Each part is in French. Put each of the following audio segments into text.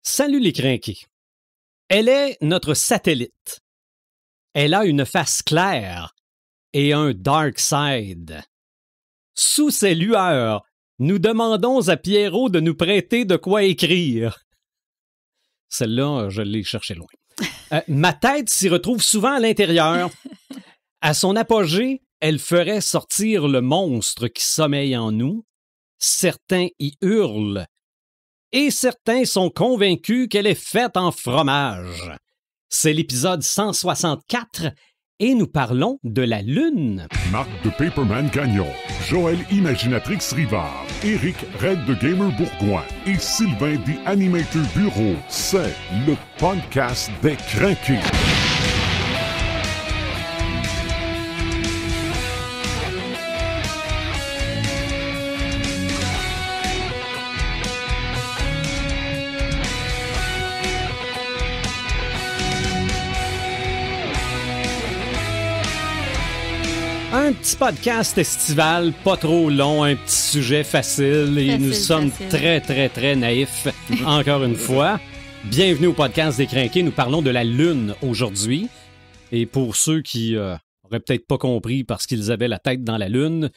Salut les crinqués. Elle est notre satellite. Elle a une face claire et un dark side. Sous ses lueurs, nous demandons à Pierrot de nous prêter de quoi écrire. Celle-là, je l'ai cherchée loin. Ma tête s'y retrouve souvent à l'intérieur. À son apogée, elle ferait sortir le monstre qui sommeille en nous. Certains y hurlent. Et certains sont convaincus qu'elle est faite en fromage. C'est l'épisode 164 et nous parlons de la Lune. Marc de Paperman Gagnon, Joël Imaginatrix Rivard, Éric Red de Gamer Bourgoin et Sylvain des Animator Bureau. C'est le podcast des crinqués. Un petit podcast estival, pas trop long, un petit sujet facile et nous sommes très naïfs, encore une fois. Bienvenue au podcast des crinqués, nous parlons de la Lune aujourd'hui. Et pour ceux qui auraient peut-être pas compris parce qu'ils avaient la tête dans la Lune,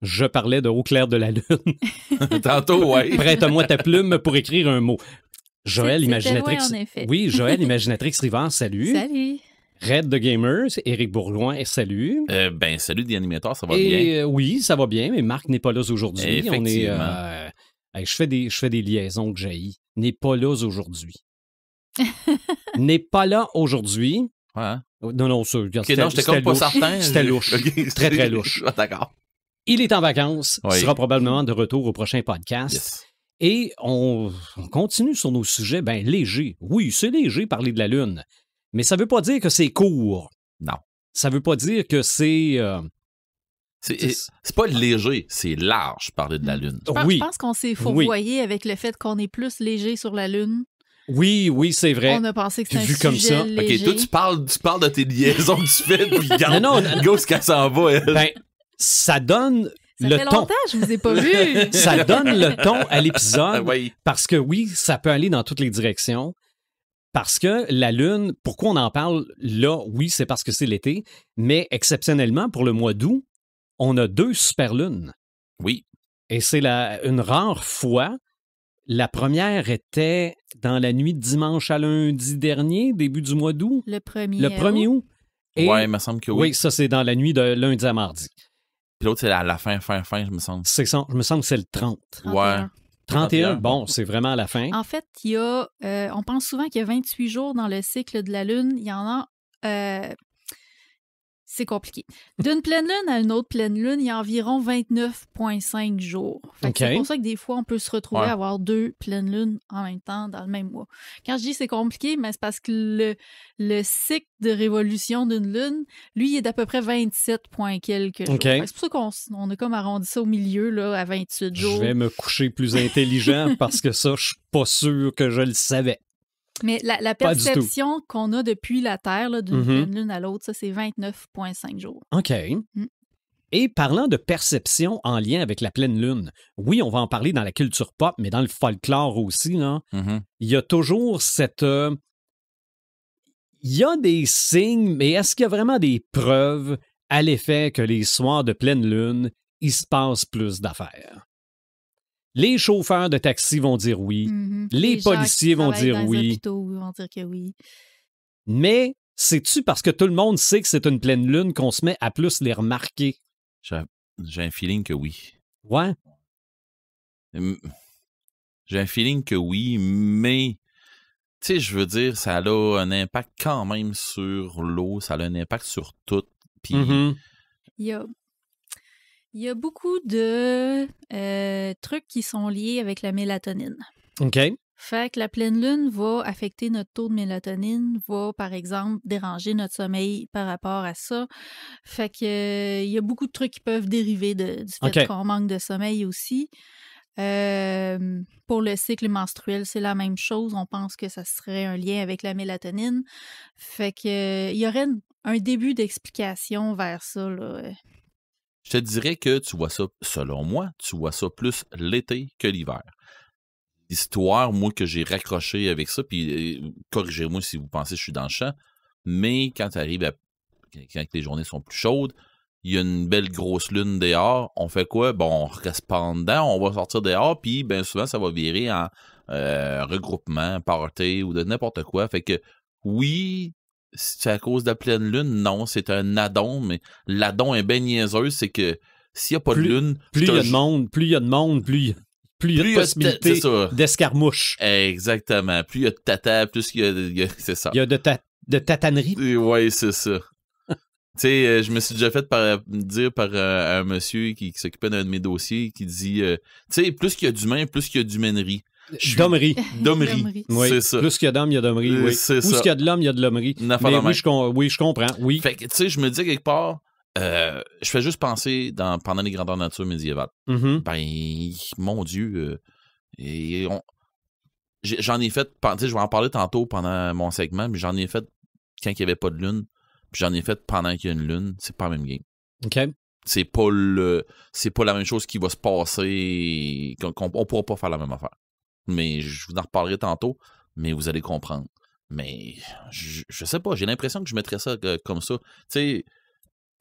je parlais de Au clair de la Lune. Tantôt, ouais. Prête-moi ta plume pour écrire un mot. Joël Imaginatrix. Loin, en effet. Oui, Joël Imaginatrix Rivard, salut. Salut. Red de Gamers, Éric Bourgoin, salut. Salut des animateurs, ça va Et, bien? oui, ça va bien, mais Marc n'est pas là aujourd'hui. Effectivement. Je fais des liaisons que j'haïs. N'est pas là aujourd'hui. N'est pas là aujourd'hui. Ouais. Hein? Non, ça. Ok, non, j'étais comme pas certain. C'était louche. Okay, très louche. Ah, d'accord. Il est en vacances. Oui. Il sera probablement de retour au prochain podcast. Yes. Et on continue sur nos sujets légers. Oui, c'est léger parler de la Lune. Mais ça veut pas dire que c'est court. Non. Ça veut pas dire que c'est... C'est pas léger, c'est large parler de la Lune. Oui. Je pense qu'on s'est fourvoyé avec le fait qu'on est plus léger sur la Lune. Oui, c'est vrai. On a pensé que c'était un Vu comme sujet ça. léger. Ok, toi, tu parles de tes liaisons que tu fais, puis regarde, Non. go, ce qu'elle s'en va, elle. Ben, ça donne Ça le fait ton. longtemps, je vous ai pas vu. Ça donne le ton à l'épisode Oui. parce que oui, ça peut aller dans toutes les directions. Parce que la Lune, pourquoi on en parle là? Oui, c'est parce que c'est l'été, mais exceptionnellement, pour le mois d'août, on a 2 superlunes. Oui. Et c'est une rare fois. La première était dans la nuit de dimanche à lundi dernier, début du mois d'août. Le 1er Le 1er août. Et, Ouais, il me semble que oui. oui, ça, c'est dans la nuit de lundi à mardi. Puis l'autre, c'est à la fin, je me semble. C'est ça, je me semble que c'est le 30. 31. Ouais. 31, bon, c'est vraiment à la fin. En fait, il y a, on pense souvent qu'il y a 28 jours dans le cycle de la Lune. Il y en a... c'est compliqué. D'une pleine lune à une autre pleine lune, il y a environ 29,5 jours. Fait que C'est pour ça que des fois, on peut se retrouver à avoir 2 pleines lunes en même temps dans le même mois. Quand je dis c'est compliqué, mais c'est parce que le cycle de révolution d'une lune, lui, il est d'à peu près 27 points quelques jours. Okay. C'est pour ça qu'on a comme arrondi ça au milieu, là, à 28 jours. Je vais me coucher plus intelligent parce que ça, je suis pas sûr que je le savais. Mais la perception qu'on a depuis la Terre, là, d'une pleine lune à l'autre, ça, c'est 29,5 jours. OK. Et parlant de perception en lien avec la pleine lune, oui, on va en parler dans la culture pop, mais dans le folklore aussi, là, il y a toujours cette... il y a des signes, mais est-ce qu'il y a vraiment des preuves à l'effet que les soirs de pleine lune, il se passe plus d'affaires? Les chauffeurs de taxi vont dire oui. Les policiers vont dire oui. Les hôpitaux vont dire que oui. Mais c'est-tu parce que tout le monde sait que c'est une pleine lune qu'on se met à plus les remarquer? J'ai un feeling que oui. Ouais. J'ai un feeling que oui, mais tu sais, je veux dire, ça a un impact quand même sur l'eau, ça a un impact sur tout. Puis Il y a beaucoup de trucs qui sont liés avec la mélatonine. OK. Fait que la pleine lune va affecter notre taux de mélatonine, va, par exemple, déranger notre sommeil par rapport à ça. Fait que il y a beaucoup de trucs qui peuvent dériver du fait qu'on manque de sommeil aussi. Pour le cycle menstruel, c'est la même chose. On pense que ça serait un lien avec la mélatonine. Fait que il y aurait un début d'explication vers ça, là. Je te dirais que tu vois ça, selon moi, tu vois ça plus l'été que l'hiver. l'histoire, moi, que j'ai raccroché avec ça, puis corrigez-moi si vous pensez que je suis dans le champ, mais quand tu arrives quand les journées sont plus chaudes, il y a une belle grosse lune dehors, on fait quoi? Bon, on reste pas en dedans, on va sortir dehors, puis bien souvent, ça va virer en regroupement, party ou de n'importe quoi. Fait que, oui, c'est à cause de la pleine lune, non, c'est un addon, mais l'addon est bien niaiseux, c'est que s'il n'y a pas de lune... Plus il y a de monde, plus il y a de possibilités d'escarmouche. Exactement. Plus il y a de tata, plus il y a c'est ça. Il y a de tatanerie. Oui, c'est ça. Tu sais, je me suis déjà fait dire par un monsieur qui s'occupait d'un de mes dossiers qui dit, tu sais, plus qu'il y a d'humains, plus qu'il y a d'humainerie. D'hommerie. Oui, c'est ça. Plus qu'il y a d'hommes, il y a d'hommerie, oui. C'est Plus qu'il y a de l'homme, il y a de l'hommerie. Mais oui, je comprends, oui. Fait que, tu sais, je me dis quelque part, je fais juste penser pendant les grandeurs nature médiévales. Mm-hmm. Ben, mon Dieu, j'en ai fait, tu sais, je vais en parler tantôt pendant mon segment, mais j'en ai fait quand il n'y avait pas de lune, puis j'en ai fait pendant qu'il y a une lune, c'est pas la même game. OK. C'est pas la même chose qui va se passer, on pourra pas faire la même affaire. Mais je vous en reparlerai tantôt, mais vous allez comprendre. Mais je sais pas, j'ai l'impression que je mettrais ça comme ça. Tu sais,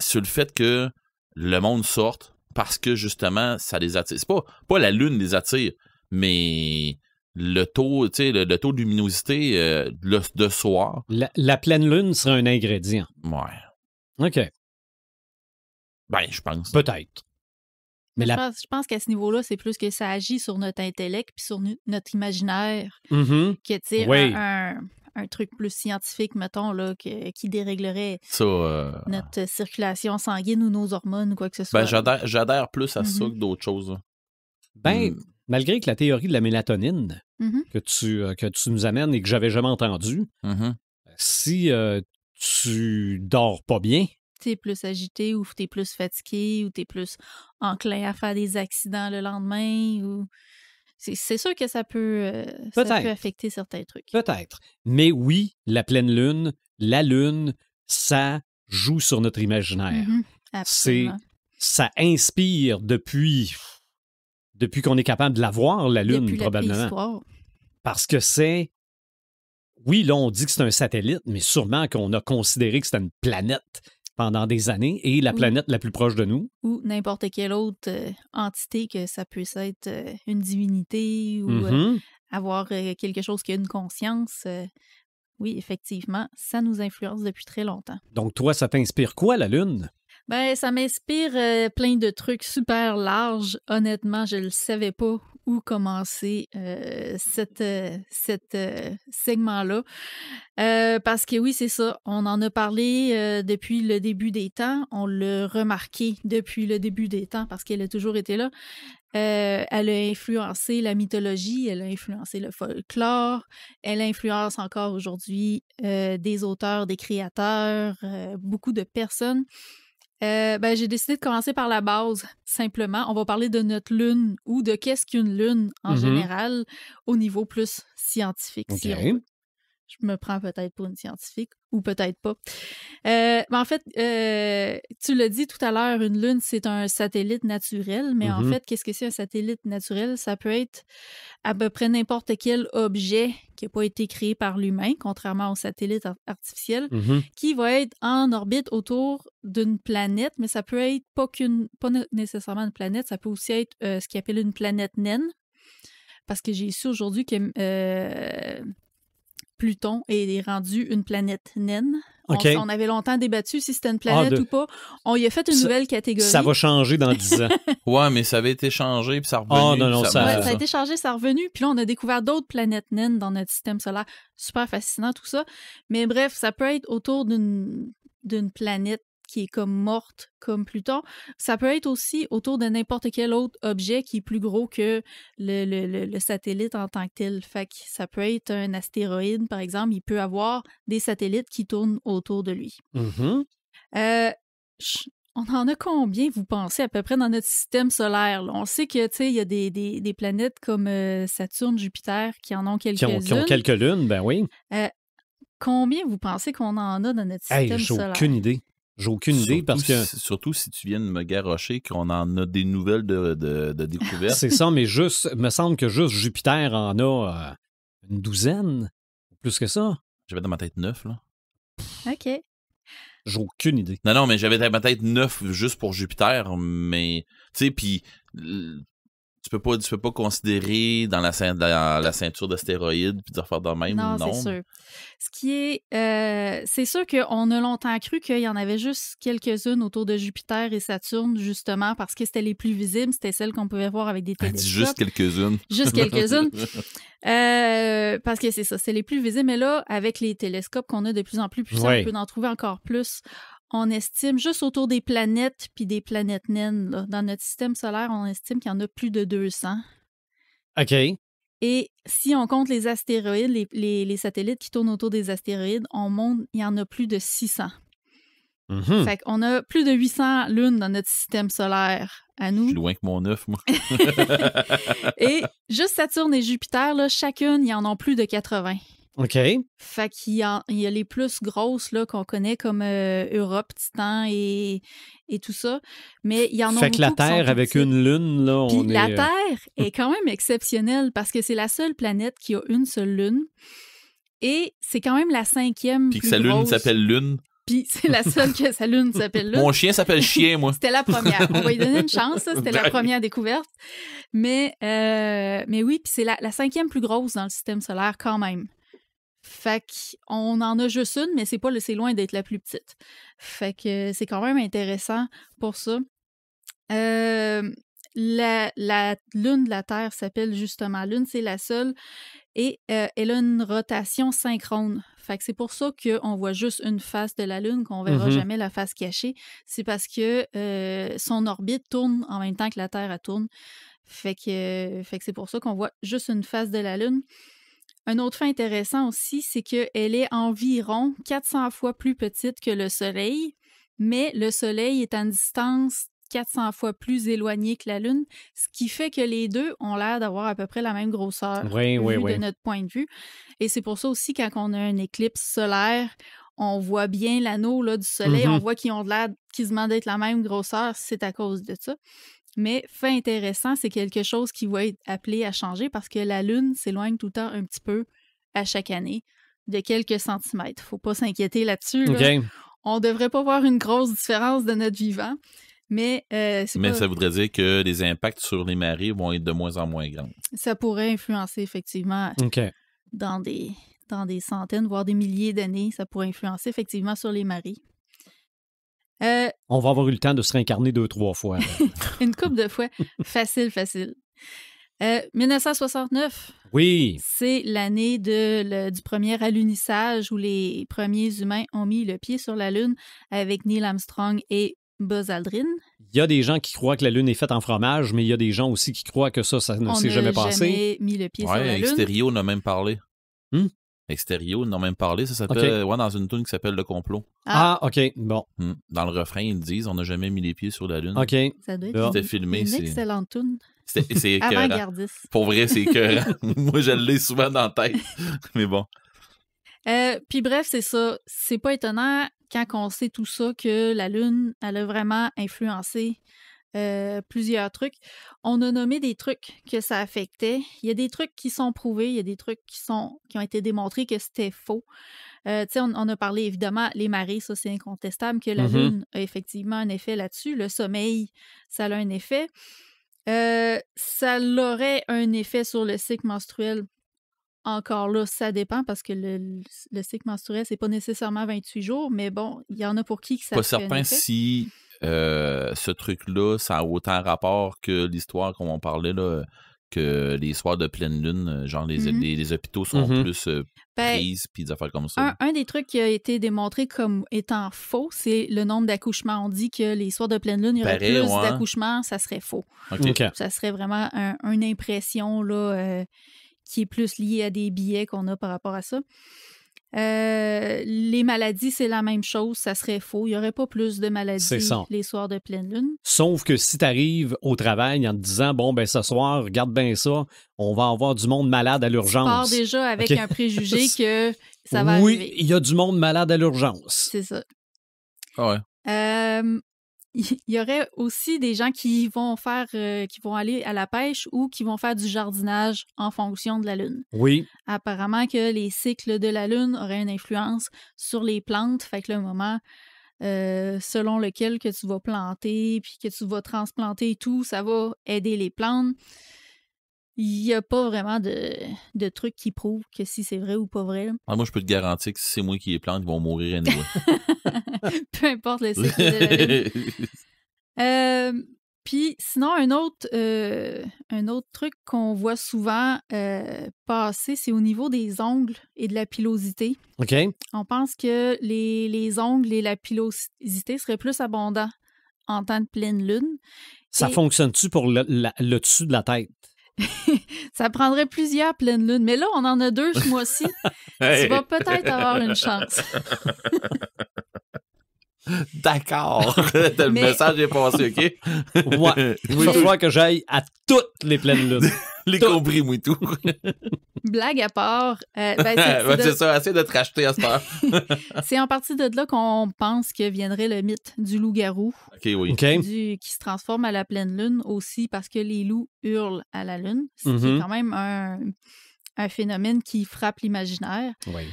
sur le fait que le monde sorte parce que justement, ça les attire. C'est pas la lune les attire, mais le taux, tu sais, le taux de luminosité de soir. La pleine lune serait un ingrédient. Ouais. OK. Ben, je pense. Peut-être. Mais je pense qu'à ce niveau-là, c'est plus que ça agit sur notre intellect puis sur notre imaginaire Mm-hmm. que, tu sais, un truc plus scientifique, mettons, là, qui déréglerait notre circulation sanguine ou nos hormones ou quoi que ce soit. Ben, j'adhère plus à ça que d'autres choses. Ben, malgré que la théorie de la mélatonine que tu nous amènes et que j'avais jamais entendue, si tu dors pas bien, t'es plus agité ou t'es plus fatigué ou t'es plus enclin à faire des accidents le lendemain ou... C'est sûr que ça peut affecter certains trucs. Peut-être. Mais oui, la pleine lune, la lune, ça joue sur notre imaginaire. Absolument. Ça inspire depuis qu'on est capable de la voir, la lune, depuis probablement. Parce que c'est... Oui, là, on dit que c'est un satellite, mais sûrement qu'on a considéré que c'était une planète pendant des années et la planète la plus proche de nous. Ou n'importe quelle autre entité, que ça puisse être une divinité ou avoir quelque chose qui a une conscience. Oui, effectivement, ça nous influence depuis très longtemps. Donc, toi, ça t'inspire quoi, la Lune? Ben, ça m'inspire plein de trucs super larges. Honnêtement, je ne savais pas où commencer cet segment-là. Parce que oui, c'est ça. On en a parlé depuis le début des temps. On l'a remarqué depuis le début des temps parce qu'elle a toujours été là. Elle a influencé la mythologie, elle a influencé le folklore, elle influence encore aujourd'hui des auteurs, des créateurs, beaucoup de personnes. Ben, j'ai décidé de commencer par la base, simplement. On va parler de notre lune ou de qu'est-ce qu'une lune en général au niveau plus scientifique. Okay. Si on veut. Je me prends peut-être pour une scientifique ou peut-être pas. Mais en fait, tu l'as dit tout à l'heure, une lune, c'est un satellite naturel. Mais en fait, qu'est-ce que c'est un satellite naturel? Ça peut être à peu près n'importe quel objet qui n'a pas été créé par l'humain, contrairement au satellite artificiel, qui va être en orbite autour d'une planète. Mais ça peut être pas nécessairement une planète, ça peut aussi être ce qu'on appelle une planète naine. Parce que j'ai su aujourd'hui que... Pluton est rendu une planète naine. Okay. On avait longtemps débattu si c'était une planète ou pas. On y a fait une nouvelle catégorie. Ça va changer dans 10 ans. Ouais, mais ça avait été changé puis ça a revenu. Non, ça a été changé, ça a revenu. Puis là, on a découvert d'autres planètes naines dans notre système solaire. Super fascinant tout ça. Mais bref, ça peut être autour d'une planète qui est comme morte, comme Pluton. Ça peut être aussi autour de n'importe quel autre objet qui est plus gros que le satellite en tant que tel. Fait que ça peut être un astéroïde, par exemple. Il peut avoir des satellites qui tournent autour de lui. On en a combien, vous pensez, à peu près dans notre système solaire? Là? On sait que, tu sais, il y a des planètes comme Saturne, Jupiter qui en ont quelques-unes. Qui ont quelques lunes, ben oui. Combien vous pensez qu'on en a dans notre système solaire? J'ai aucune idée. J'ai aucune idée parce que... Surtout si tu viens de me garrocher qu'on en a des nouvelles de découvertes. C'est ça, mais me semble que juste Jupiter en a une douzaine. Plus que ça. J'avais dans ma tête 9, là. OK. J'ai aucune idée. Non, mais j'avais dans ma tête 9 juste pour Jupiter, mais... Tu sais, puis... Tu peux pas considérer dans la ceinture d'astéroïdes puis de refaire de même. Non, c'est sûr. Ce qui est... c'est sûr qu'on a longtemps cru qu'il y en avait juste quelques-unes autour de Jupiter et Saturne, justement, parce que c'était les plus visibles. C'était celles qu'on pouvait voir avec des télescopes. Juste quelques-unes. Juste quelques-unes. Parce que c'est ça, c'est les plus visibles. Mais là, avec les télescopes qu'on a de plus en plus puissants, on peut en trouver encore plus. On estime, juste autour des planètes puis des planètes naines, là, dans notre système solaire, on estime qu'il y en a plus de 200. OK. Et si on compte les astéroïdes, les satellites qui tournent autour des astéroïdes, il y en a plus de 600. Mm-hmm. Fait qu'on a plus de 800 lunes dans notre système solaire à nous. Je suis loin que mon œuf, moi. Et juste Saturne et Jupiter, là, chacune, ils en ont plus de 80. OK. Fait qu'il y a les plus grosses là, qu'on connaît comme Europe, Titan et tout ça. Mais il y en a beaucoup. Fait que la Terre avec une lune, là, Puis la Terre est quand même exceptionnelle parce que c'est la seule planète qui a une seule lune. Et c'est quand même la 5e Puis que plus sa lune grosse. S'appelle Lune. Puis c'est la seule que sa lune s'appelle Lune. Mon chien s'appelle Chien, moi. C'était la première. On va lui donner une chance, ça. C'était la première découverte. Mais oui, puis c'est la 5e plus grosse dans le système solaire quand même. Fait qu'on en a juste une, mais c'est loin d'être la plus petite. Fait que c'est quand même intéressant pour ça. La lune de la Terre s'appelle justement Lune, c'est la seule. Et elle a une rotation synchrone. Fait que c'est pour ça qu'on voit juste une face de la Lune, qu'on verra jamais la face cachée. C'est parce que son orbite tourne en même temps que la Terre elle tourne. Fait que c'est pour ça qu'on voit juste une face de la Lune. Un autre fait intéressant aussi, c'est qu'elle est environ 400 fois plus petite que le Soleil, mais le Soleil est à une distance 400 fois plus éloignée que la Lune, ce qui fait que les deux ont l'air d'avoir à peu près la même grosseur de notre point de vue. Et c'est pour ça aussi, quand on a une éclipse solaire, on voit bien l'anneau là, du Soleil, on voit qu'ils ont l'air quasiment d'être la même grosseur, c'est à cause de ça. Mais fait intéressant, c'est quelque chose qui va être appelé à changer parce que la Lune s'éloigne tout le temps un petit peu à chaque année, de quelques centimètres. Faut pas s'inquiéter là-dessus. Là. Okay. On devrait pas voir une grosse différence de notre vivant, mais ça voudrait dire que les impacts sur les marées vont être de moins en moins grands. Ça pourrait influencer effectivement dans des centaines, voire des milliers d'années. Ça pourrait influencer effectivement sur les marées. On va avoir eu le temps de se réincarner 2-3 fois. Une couple de fois. Facile. 1969. Oui. C'est l'année du premier alunissage où les premiers humains ont mis le pied sur la Lune avec Neil Armstrong et Buzz Aldrin. Il y a des gens qui croient que la Lune est faite en fromage, mais il y a des gens aussi qui croient que ça ne s'est jamais passé. On n'a jamais mis le pied sur la Lune. Extérieur n'a même parlé. Extérieur n'a même parlé. Ça s'appelle, dans une tune qui s'appelle Le Complot. OK. Bon. Dans le refrain, ils disent on n'a jamais mis les pieds sur la Lune. OK. Ça doit être C'était filmé. Une excellente tune. C'est avant-gardiste. Pour vrai, c'est écœurant. Moi, je l'ai souvent dans la tête. Mais bon. Puis bref, c'est ça. C'est pas étonnant quand on sait tout ça que la Lune, elle a vraiment influencé plusieurs trucs. On a nommé des trucs que ça affectait. Il y a des trucs qui sont prouvés, il y a des trucs qui ont été démontrés que c'était faux. On a parlé évidemment les marées, ça c'est incontestable que la Lune a effectivement un effet là-dessus. Le sommeil, ça a un effet. Ça aurait un effet sur le cycle menstruel. Encore là, ça dépend parce que le cycle menstruel, c'est pas nécessairement 28 jours, mais bon, il y en a pour qui ça pas fait certain un effet. Si ce truc-là, ça a autant rapport que l'histoire, comme on parlait, là, que les soirs de pleine lune, genre les hôpitaux sont plus prises, puis des affaires comme ça. Un des trucs qui a été démontré comme étant faux, c'est le nombre d'accouchements. On dit que les soirs de pleine lune, il y aurait plus d'accouchements, ça serait faux. Okay. Ça serait vraiment une impression là, qui est plus liée à des billets qu'on a par rapport à ça. Les maladies, c'est la même chose, ça serait faux. Il n'y aurait pas plus de maladies les soirs de pleine lune. Sauf que si tu arrives au travail en te disant, bon, ben ce soir, regarde bien ça, on va avoir du monde malade à l'urgence. Tu pars déjà avec un préjugé que ça va arriver. Oui, il y a du monde malade à l'urgence. C'est ça. Ah ouais. Il y aurait aussi des gens qui vont aller à la pêche ou qui vont faire du jardinage en fonction de la lune. Oui. Apparemment que les cycles de la lune auraient une influence sur les plantes, fait que le moment selon lequel que tu vas planter, puis que tu vas transplanter et tout, ça va aider les plantes. Il n'y a pas vraiment de trucs qui prouvent que si c'est vrai ou pas vrai. Ah, moi, je peux te garantir que si c'est moi qui les plante, ils vont mourir anyway. Peu importe le cycle de la lune. Puis sinon, un autre truc qu'on voit souvent passer, c'est au niveau des ongles et de la pilosité. OK. On pense que les ongles et la pilosité seraient plus abondants en temps de pleine lune. Ça fonctionne-tu pour le dessus de la tête? Ça prendrait plusieurs pleines lunes. Mais là, on en a 2 ce mois-ci. Tu vas peut-être avoir une chance. D'accord. Le message est passé, OK? Ouais. Il va falloir que j'aille à toutes les pleines lunes. Les compris, moi, et tout. Blague à part. C'est ça, assez de te racheter à ce part. C'est en partie de là qu'on pense que viendrait le mythe du loup-garou. OK, oui. Okay. Qui se transforme à la pleine lune aussi parce que les loups hurlent à la lune. C'est quand même un phénomène qui frappe l'imaginaire. Oui.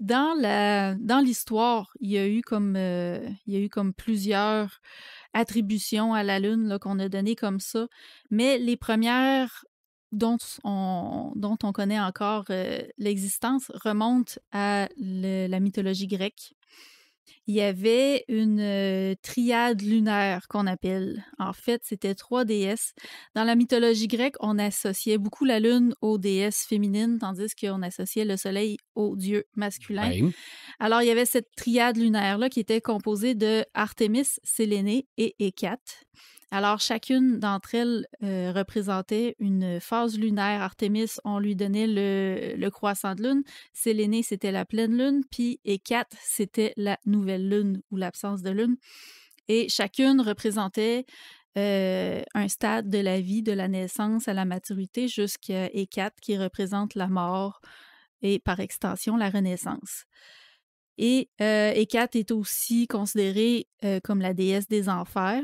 Dans l'histoire, il y a eu comme plusieurs attributions à la Lune là, qu'on a données comme ça, mais les premières dont on connaît encore l'existence remontent à la mythologie grecque. Il y avait une triade lunaire qu'on appelle. En fait, c'était 3 déesses. Dans la mythologie grecque, on associait beaucoup la lune aux déesses féminines, tandis qu'on associait le soleil aux dieux masculins. Oui. Alors, il y avait cette triade lunaire-là qui était composée de Artémis, Séléné et Hécate. Alors, chacune d'entre elles représentait une phase lunaire. Artémis, on lui donnait le croissant de lune. Séléné, c'était la pleine lune. Puis Hécate, c'était la nouvelle lune ou l'absence de lune. Et chacune représentait un stade de la vie, de la naissance à la maturité, jusqu'à Hécate, qui représente la mort et par extension la renaissance. Et Hécate est aussi considérée comme la déesse des enfers.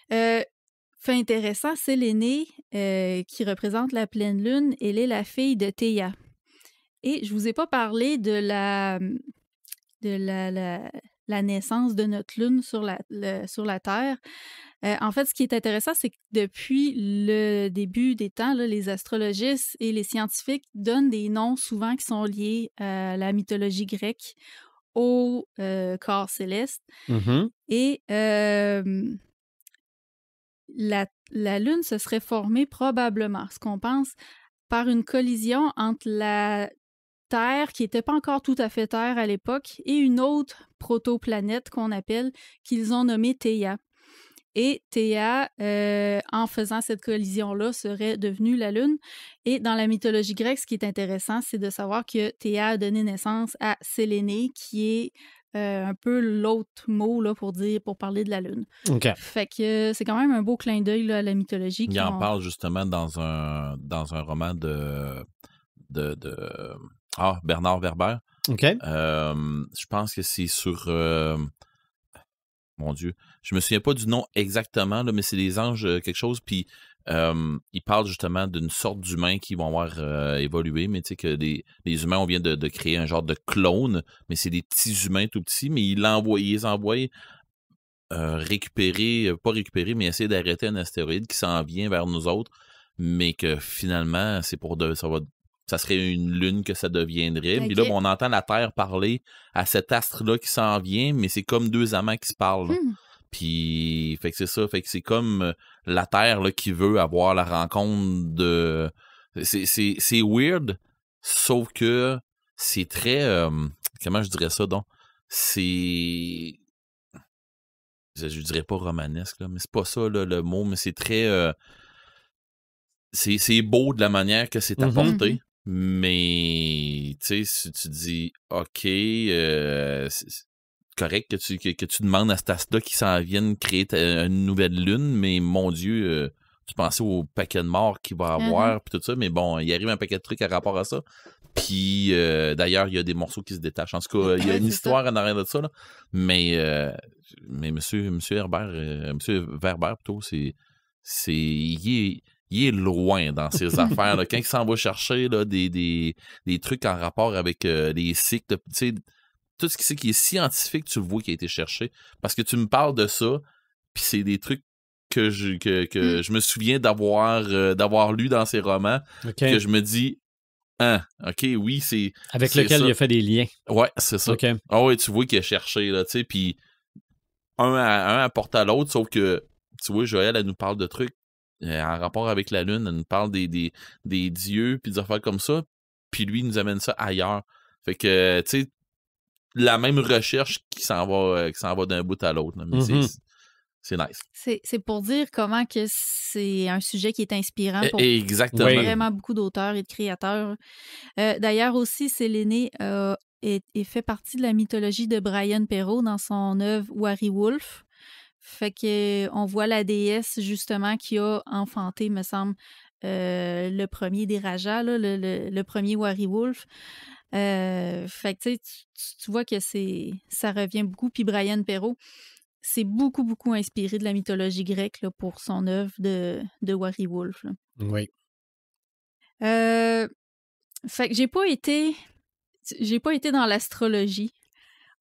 Fait intéressant, Séléné, qui représente la pleine lune, elle est la fille de Théia. Et je vous ai pas parlé de la naissance de notre lune sur la Terre. En fait, ce qui est intéressant, c'est que depuis le début des temps, là, les astrologistes et les scientifiques donnent des noms souvent qui sont liés à la mythologie grecque, au corps céleste. Mm-hmm. Et la Lune se serait formée probablement, ce qu'on pense, par une collision entre la Terre, qui n'était pas encore tout à fait Terre à l'époque, et une autre protoplanète qu'on appelle, qu'ils ont nommée Théia. Et Théia, en faisant cette collision-là, serait devenue la Lune. Et dans la mythologie grecque, ce qui est intéressant, c'est de savoir que Théia a donné naissance à Séléné, qui est un peu l'autre mot là, pour parler de la Lune. Okay. Fait que c'est quand même un beau clin d'œil là, à la mythologie. Il en parle justement dans un roman de Bernard Werber. Okay. Je pense que c'est sur... mon Dieu, je me souviens pas du nom exactement, là, mais c'est des anges quelque chose, puis il parle justement d'une sorte d'humains qui vont avoir évolué, mais tu sais que les humains, on vient de créer un genre de clone, mais c'est des petits humains tout petits, mais ils les envoient récupérer, pas récupérer, mais essayer d'arrêter un astéroïde qui s'en vient vers nous autres, mais que finalement, c'est ça serait une lune que ça deviendrait. Puis là, on entend la Terre parler à cet astre-là qui s'en vient, mais c'est comme 2 amants qui se parlent. Puis, fait que c'est ça. Fait que c'est comme la Terre là, qui veut avoir la rencontre de... C'est weird, sauf que c'est très... comment je dirais ça, donc? C'est... Je dirais pas romanesque, là, mais c'est pas ça là, le mot, mais c'est très... c'est beau de la manière que c'est apporté. Mais, tu sais, si tu dis, OK, c'est correct que tu demandes à cet astre-là qui s'en vienne créer une nouvelle lune, mais mon Dieu, tu pensais au paquet de morts qu'il va avoir, puis tout ça, mais bon, il arrive un paquet de trucs à rapport à ça. Puis, d'ailleurs, il y a des morceaux qui se détachent. En tout cas, il y a une histoire en arrière de ça, là. Mais monsieur Herbert, monsieur Verber, plutôt, il est loin dans ses affaires, là. Quand il s'en va chercher, là, des trucs en rapport avec les cycles, tu sais, tout ce qui est scientifique, tu le vois qui a été cherché. Parce que tu me parles de ça, puis c'est des trucs que je me souviens d'avoir lu dans ses romans, que je me dis, OK, oui, c'est... Avec lequel il a fait des liens. Ouais, c'est ça. Okay. Ah ouais, tu vois qu'il a cherché, là, tu sais, puis un apporte à l'autre, sauf que, tu vois, Joël, elle nous parle de trucs en rapport avec la Lune, elle nous parle des dieux, puis des affaires comme ça, puis lui, il nous amène ça ailleurs. Fait que, tu sais, la même recherche qui s'en va d'un bout à l'autre, là, mais c'est nice. C'est pour dire comment que c'est un sujet qui est inspirant pour vraiment beaucoup d'auteurs et de créateurs. D'ailleurs aussi, Séléné fait partie de la mythologie de Brian Perrault dans son œuvre Wari Wolf. Fait que on voit la déesse justement qui a enfanté, me semble, le premier des Rajas, là, le premier Wari Wolf. Fait que tu vois que ça revient beaucoup. Puis Brian Perrault, c'est beaucoup, beaucoup inspiré de la mythologie grecque là, pour son œuvre de Wari Wolf. Là. Oui. Fait que j'ai pas été dans l'astrologie.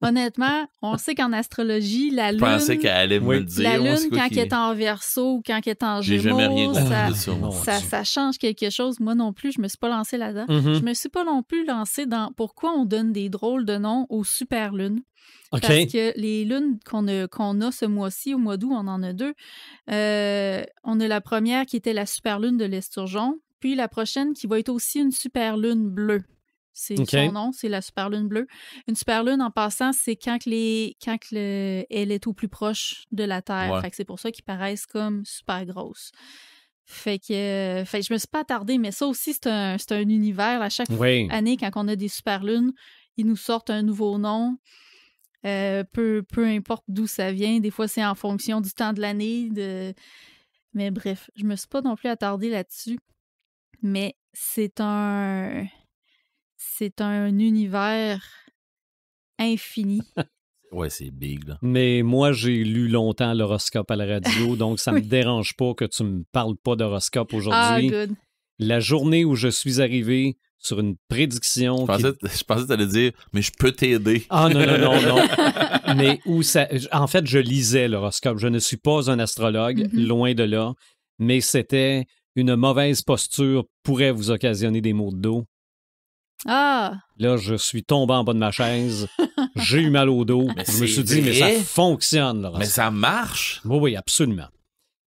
Honnêtement, on sait qu'en astrologie, la Lune... Je pensais qu'elle allait me le dire. La Lune, quand elle est en Verseau ou quand elle est en Gémeaux, j'ai jamais rien compris de ça change quelque chose. Moi non plus, je me suis pas lancée là-dedans. Mm-hmm. Je me suis pas non plus lancée dans pourquoi on donne des drôles de noms aux superlunes. Okay. Parce que les lunes qu'on a ce mois-ci, au mois d'août, on en a 2. On a la première qui était la superlune de l'Esturgeon, puis la prochaine qui va être aussi une superlune bleue. C'est son nom, c'est la superlune bleue. Une superlune, en passant, c'est quand elle est au plus proche de la Terre. Ouais. Fait que c'est pour ça qu'ils paraissent comme super grosses. Fait que je me suis pas attardée, mais ça aussi, c'est un univers. À chaque année, quand on a des superlunes, ils nous sortent un nouveau nom. Peu importe d'où ça vient. Des fois, c'est en fonction du temps de l'année. Mais bref, je me suis pas non plus attardée là-dessus. Mais c'est un univers infini. Ouais, c'est big, là. Mais moi, j'ai lu longtemps l'horoscope à la radio, donc ça me dérange pas que tu me parles pas d'horoscope aujourd'hui. Ah, good. La journée où je suis arrivé sur une prédiction... Je pensais que tu allais dire « mais je peux t'aider ». Ah non. Mais où ça... En fait, je lisais l'horoscope. Je ne suis pas un astrologue, loin de là, mais c'était une mauvaise posture pourrait vous occasionner des maux de dos. Ah! Là, je suis tombé en bas de ma chaise. J'ai eu mal au dos. Je me suis dit, mais ça fonctionne, l'horoscope. Mais ça marche! Oui, absolument.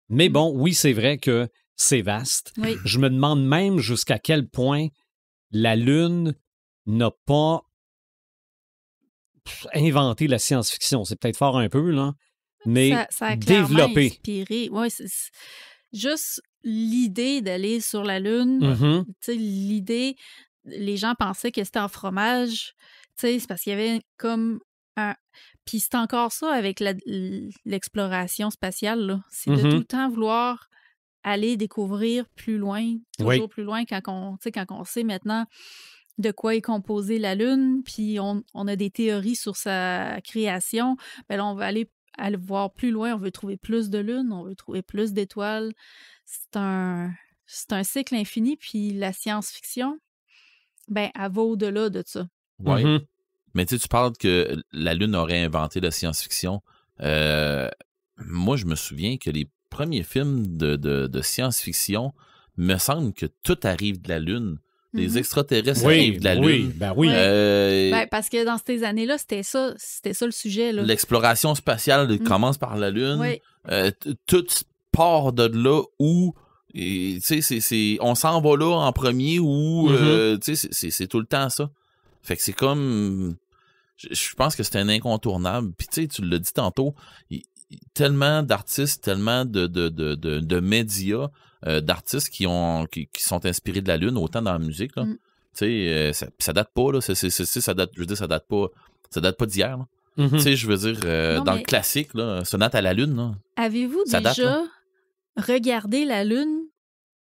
Mais bon, oui, c'est vrai que c'est vaste. Oui. Je me demande même jusqu'à quel point la Lune n'a pas inventé la science-fiction. C'est peut-être fort un peu, là, mais ça a développé. Inspiré. Ouais, c'est juste l'idée d'aller sur la Lune, Mm-hmm. tu sais, l'idée, les gens pensaient que c'était en fromage, tu sais, c'est parce qu'il y avait comme un... Puis c'est encore ça avec l'exploration spatiale, là. C'est de tout le temps vouloir aller découvrir plus loin, toujours plus loin, quand on sait maintenant de quoi est composée la Lune, puis on a des théories sur sa création, ben là, on va aller voir plus loin, on veut trouver plus de lunes, on veut trouver plus d'étoiles. C'est un cycle infini, puis la science-fiction, ben, elle va au-delà de ça. Oui. Mm-hmm. Mais tu parles que la Lune aurait inventé la science-fiction. Moi, je me souviens que les premiers films de science-fiction, me semble que tout arrive de la Lune. Les extraterrestres arrivent de la Lune. Ben oui. Parce que dans ces années-là, c'était ça le sujet. Là. L'exploration spatiale commence par la Lune. Oui. Tout part de là où on s'en va là en premier ou c'est tout le temps ça. Fait que c'est comme... Je pense que c'est un incontournable. Puis tu l'as dit tantôt, tellement d'artistes, tellement de médias, d'artistes qui sont inspirés de la Lune, autant dans la musique. Là. Ça date pas, là. Ça date pas d'hier. Là. Mm-hmm. Je veux dire, dans le classique, là, Sonate à la Lune, là, avez-vous ça déjà regardé la Lune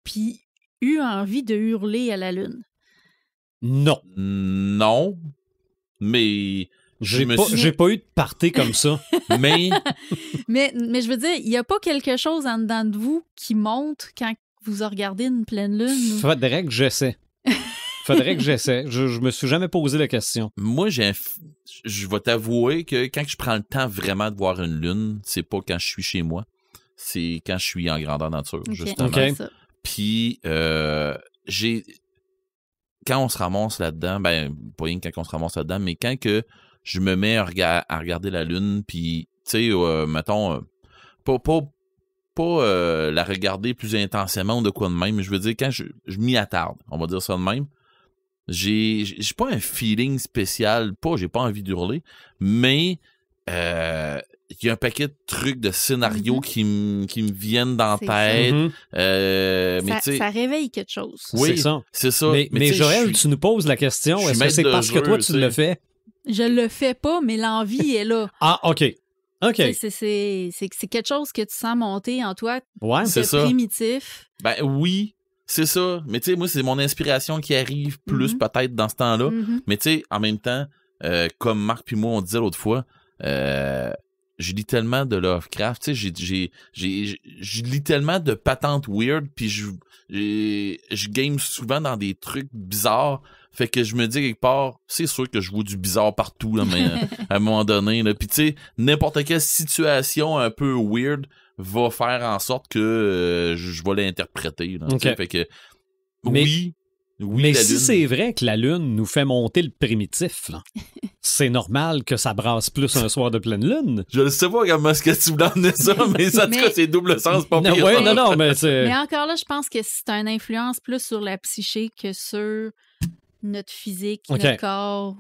puis eu envie de hurler à la Lune? Non. Non, mais... J'ai pas eu de party comme ça. Mais... mais je veux dire, il n'y a pas quelque chose en dedans de vous qui monte quand vous regardez une pleine Lune? Faudrait que j'essaie. Je me suis jamais posé la question. Moi, je vais t'avouer que quand je prends le temps vraiment de voir une lune, c'est pas quand je suis chez moi, c'est quand je suis en grandeur nature, justement. Okay. Puis, quand on se ramasse là-dedans, ben, pas rien quand on se ramasse là-dedans, mais quand que je me mets à regarder la lune, puis, tu sais, mettons, pas la regarder plus intensément ou de quoi de même, mais je veux dire, quand je m'y attarde, on va dire ça de même, j'ai pas un feeling spécial, j'ai pas envie d'hurler, mais il y a un paquet de trucs, de scénarios qui me viennent dans la tête. Mais ça réveille quelque chose. Oui, c'est ça. Mais Joël, tu nous poses la question, est-ce que c'est parce que toi, tu le fais? Je le fais pas, mais l'envie est là. Ah, OK. C'est quelque chose que tu sens monter en toi. Ouais, c'est ça. Primitif. Ben oui, c'est ça. Mais tu sais, moi, c'est mon inspiration qui arrive plus peut-être dans ce temps-là. Mais tu sais, en même temps, comme Marc puis moi, on disait l'autre fois, je lis tellement de Lovecraft, tu sais, je lis tellement de patentes weird, puis je game souvent dans des trucs bizarres. Fait que je me dis quelque part, c'est sûr que je vois du bizarre partout, là, mais à un moment donné. Là. Puis tu sais, n'importe quelle situation un peu weird va faire en sorte que je vais l'interpréter. Là, okay. Fait que oui, mais si Lune... c'est vrai que la Lune nous fait monter le primitif, là, c'est normal que ça brasse plus un soir de pleine Lune. Je ne sais pas comment est-ce que tu voulais emmener ça, mais en tout cas, c'est double sens. Pas pire. Ouais, non, mais c'est... Mais encore là, je pense que c'est une influence plus sur la psyché que sur notre physique, notre corps.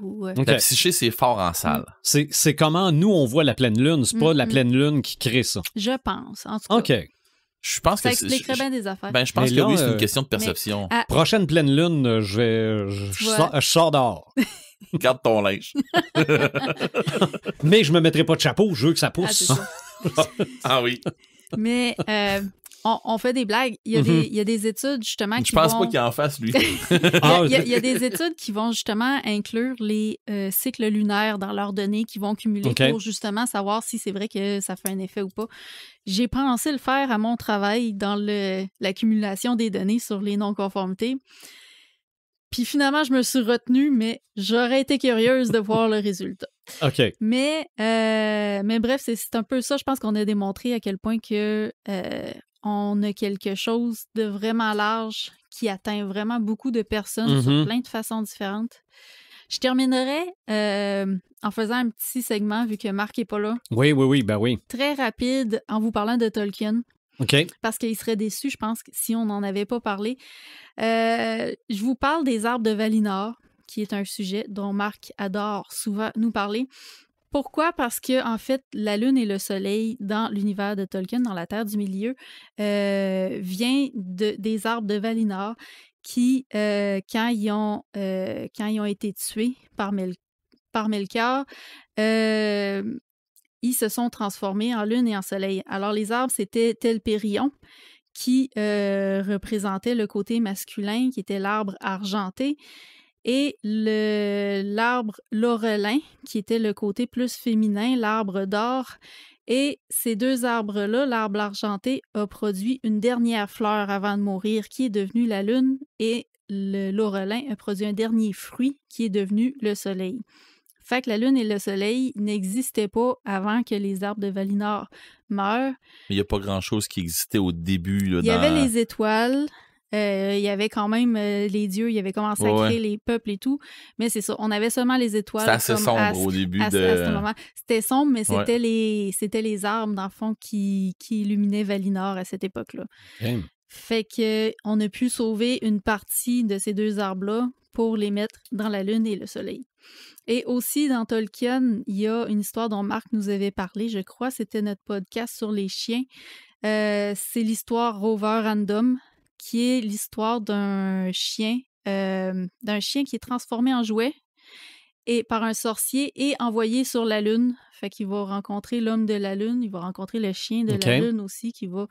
La psyché, c'est fort en salle. C'est comment nous, on voit la pleine Lune. C'est pas la pleine Lune qui crée ça. Je pense, en tout cas. OK. Je pense ça expliquerait bien des affaires. Ben, je pense que oui, c'est une question de perception. Prochaine pleine Lune, je sors dehors. Garde ton linge. Mais je me mettrai pas de chapeau, je veux que ça pousse. Ah oui. Mais on fait des blagues. Il y a des études, justement, qui Je pense pas qu'il en fasse, lui. Il y a des études qui vont justement inclure les cycles lunaires dans leurs données qui vont cumuler pour justement savoir si c'est vrai que ça fait un effet ou pas. J'ai pensé le faire à mon travail dans l'accumulation des données sur les non-conformités. Puis finalement, je me suis retenue, mais j'aurais été curieuse de voir le résultat. OK. Mais bref, c'est un peu ça. Je pense qu'on a démontré à quel point que on a quelque chose de vraiment large qui atteint vraiment beaucoup de personnes sur plein de façons différentes. Je terminerai en faisant un petit segment, vu que Marc n'est pas là. Oui, ben oui. Très rapide, en vous parlant de Tolkien. OK. Parce qu'il serait déçu, je pense, si on n'en avait pas parlé. Je vous parle des arbres de Valinor, qui est un sujet dont Marc adore souvent nous parler. Pourquoi? Parce que, en fait, la Lune et le Soleil, dans l'univers de Tolkien, dans la Terre du Milieu, vient des arbres de Valinor qui, quand ils ont été tués par Melkor, ils se sont transformés en Lune et en Soleil. Alors, les arbres, c'était Telperion, qui représentait le côté masculin, qui était l'arbre argenté, et l'arbre laurelin, qui était le côté plus féminin, l'arbre d'or. Et ces deux arbres-là, l'arbre argenté, a produit une dernière fleur avant de mourir, qui est devenue la lune, et le laurelin a produit un dernier fruit, qui est devenu le soleil. Fait que la lune et le soleil n'existaient pas avant que les arbres de Valinor meurent. Mais il n'y a pas grand-chose qui existait au début. Là, il y avait les étoiles. Il y avait quand même les dieux, il y avait commencé à créer les peuples et tout, mais c'est ça, on avait seulement les étoiles. C'était assez sombre au début à ce moment. C'était sombre, mais c'était les arbres, dans le fond, qui illuminaient Valinor à cette époque-là. Fait qu'on a pu sauver une partie de ces deux arbres-là pour les mettre dans la lune et le soleil. Et aussi, dans Tolkien, il y a une histoire dont Marc nous avait parlé, je crois, c'était notre podcast sur les chiens. C'est l'histoire Rover Random, qui est l'histoire d'un chien qui est transformé en jouet et par un sorcier et envoyé sur la Lune. Fait qu'il va rencontrer l'homme de la Lune, il va rencontrer le chien de la Lune aussi qui va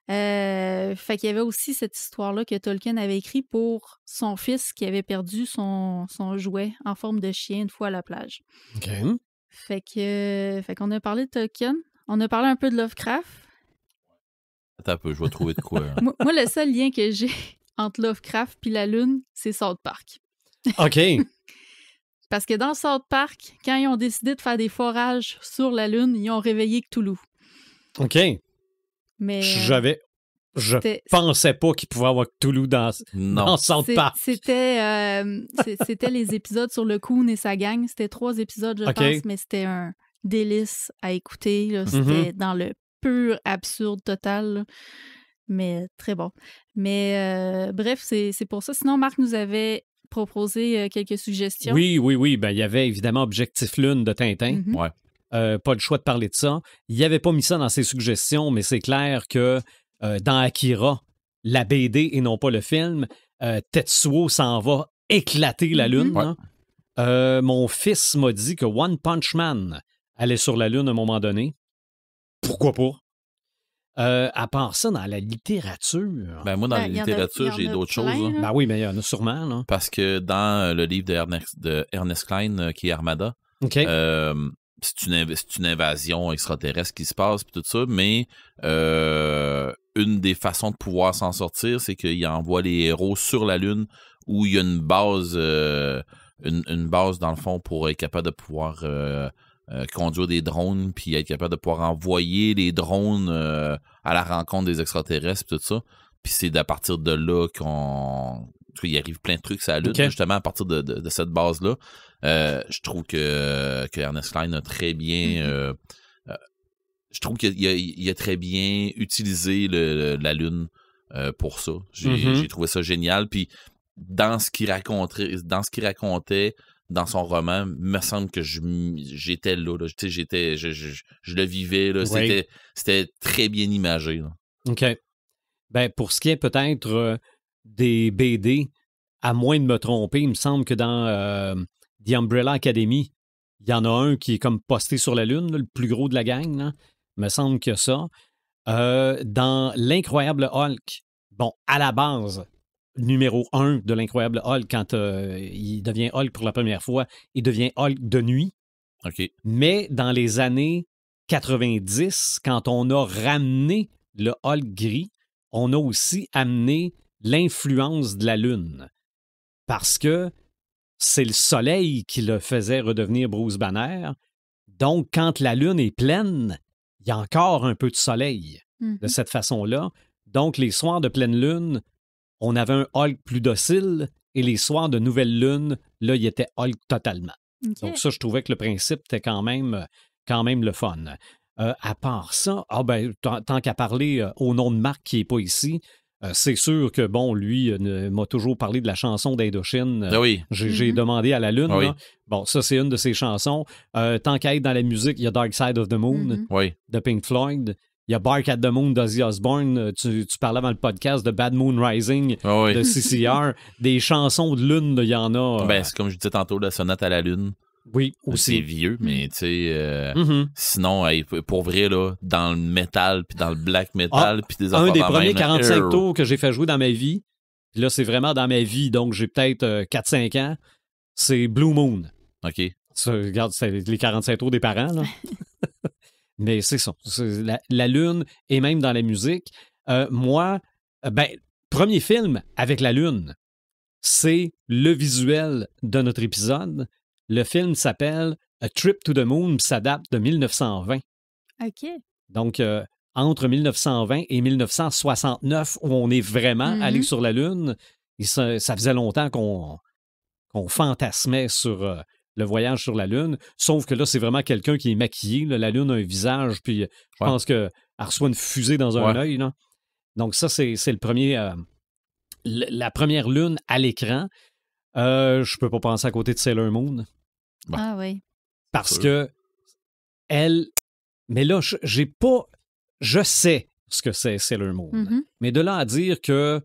Fait qu'il y avait aussi cette histoire-là que Tolkien avait écrit pour son fils qui avait perdu son jouet en forme de chien une fois à la plage. OK. Fait qu'on a parlé de Tolkien. On a parlé un peu de Lovecraft. Attends un peu, je vais trouver de quoi. Moi, le seul lien que j'ai entre Lovecraft puis la Lune, c'est South Park. OK. Parce que dans South Park, quand ils ont décidé de faire des forages sur la Lune, ils ont réveillé Cthulhu. OK. Mais Je pensais pas qu'il pouvait avoir Cthulhu dans South Park. C'était les épisodes sur le Coon et sa gang. C'était 3 épisodes, je pense, mais c'était un délice à écouter. Là. C'était dans le pur absurde total. Là. Mais très bon. Mais bref, c'est pour ça. Sinon, Marc nous avait proposé quelques suggestions. Oui. Ben, il y avait évidemment Objectif Lune de Tintin. Ouais. Pas le choix de parler de ça. Il n'avait pas mis ça dans ses suggestions, mais c'est clair que dans Akira, la BD et non pas le film, Tetsuo s'en va éclater la Lune. Ouais. Mon fils m'a dit que One Punch Man allait sur la Lune à un moment donné. Pourquoi pas? À part ça, dans la littérature... Ben moi, dans la littérature, j'ai d'autres choses. Hein. Ben oui, mais il y en a sûrement. Là. Parce que dans le livre de Ernest Cline, qui est Armada, OK. c'est une invasion extraterrestre qui se passe, puis tout ça, mais une des façons de pouvoir s'en sortir, c'est qu'il envoie les héros sur la Lune, où il y a une base, une base, dans le fond, pour être capable de pouvoir... conduire des drones, puis être capable de pouvoir envoyer les drones à la rencontre des extraterrestres, puis tout ça. Puis c'est à partir de là qu'il arrive plein de trucs sur la Lune, justement, à partir de cette base-là. Je trouve que Ernest Cline a très bien... je trouve qu'il a très bien utilisé la Lune pour ça. J'ai trouvé ça génial. Puis dans ce qu'il racontait, dans son roman, me semble que j'étais là. Je le vivais. Là, c'était très bien imagé. Là. OK. Ben, pour ce qui est peut-être des BD, à moins de me tromper, il me semble que dans The Umbrella Academy, il y en a un qui est comme posté sur la Lune, là, le plus gros de la gang. Là. Il me semble que ça. Dans L'Incroyable Hulk, bon, à la base... numéro 1 de l'Incroyable Hulk, quand il devient Hulk pour la première fois, il devient Hulk de nuit. OK. Mais dans les années 90, quand on a ramené le Hulk gris, on a aussi amené l'influence de la Lune. Parce que c'est le soleil qui le faisait redevenir Bruce Banner. Donc, quand la Lune est pleine, il y a encore un peu de soleil de cette façon-là. Donc, les soirs de pleine Lune, on avait un Hulk plus docile, et les soirs de nouvelle lune, là, il était Hulk totalement. Okay. Donc ça, je trouvais que le principe était quand même le fun. À part ça, tant qu'à parler au nom de Marc qui n'est pas ici, c'est sûr que, bon, lui m'a toujours parlé de la chanson d'Indochine. Oui. J'ai demandé à la Lune. Oui. Là. Bon, ça, c'est une de ses chansons. Tant qu'à être dans la musique, il y a Dark Side of the Moon de Pink Floyd. Il y a Bark at the Moon d'Ozzy Osbourne. Tu parlais dans le podcast de Bad Moon Rising de CCR. Des chansons de lune, il y en a. Ben, c'est comme je disais tantôt, la sonate à la lune. Oui, aussi. C'est vieux, mais tu sais, sinon, pour vrai, là, dans le metal, puis dans le black metal, puis des affaires. Un des premiers 45 tours que j'ai fait jouer dans ma vie, puis là, c'est vraiment dans ma vie, donc j'ai peut-être 4-5 ans, c'est Blue Moon. OK. Ça, regarde, c'est les 45 tours des parents, là. Mais c'est ça. C'est la Lune, et même dans la musique. Moi, premier film avec la Lune, c'est le visuel de notre épisode. Le film s'appelle A Trip to the Moon, ça date de 1920. OK. Donc, entre 1920 et 1969, où on est vraiment allé sur la Lune, et ça faisait longtemps qu'on fantasmait sur... le voyage sur la Lune, sauf que là, c'est vraiment quelqu'un qui est maquillé. Là. La Lune a un visage, puis je pense qu'elle reçoit une fusée dans un œil. Là. Donc ça, c'est le premier... la première Lune à l'écran. Je peux pas penser à côté de Sailor Moon. Bon. Ah oui. Parce que elle... Mais là, j'ai pas... Je sais ce que c'est Sailor Moon. Mais de là à dire que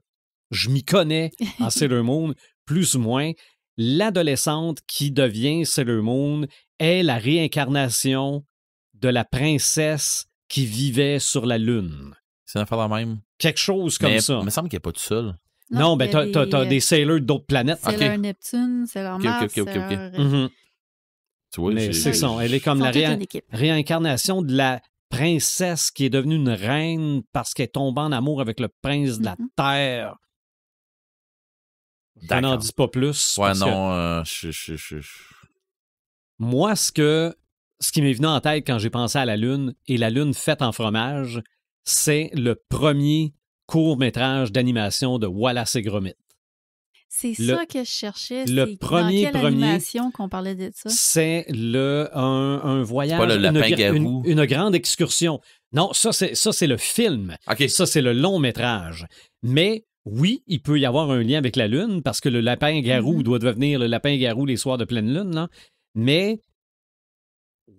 je m'y connais en Sailor Moon, plus ou moins... L'adolescente qui devient Sailor Moon est la réincarnation de la princesse qui vivait sur la Lune. C'est une affaire de même. Quelque chose comme ça. Il me semble qu'il n'est pas tout seul. Non, ben t'as des sailors d'autres planètes. C'est leur Neptune, c'est leur Mars. Ok. Mhm. Tu vois, Mais c'est ça. Elle est comme la réincarnation de la princesse qui est devenue une reine parce qu'elle est tombée en amour avec le prince de la Terre. Je n'en dis pas plus. Ouais, non. Moi, ce qui m'est venu en tête quand j'ai pensé à la Lune et la Lune faite en fromage, c'est le premier court-métrage d'animation de Wallace et Gromit. C'est ça que je cherchais. Le premier animation qu'on parlait de ça? C'est un voyage, c'est pas le lapin-garou. Une grande excursion. Non, ça c'est le film. Okay. Ça, c'est le long-métrage. Mais oui, il peut y avoir un lien avec la Lune parce que le lapin-garou doit devenir le lapin-garou les soirs de pleine Lune. Là. Mais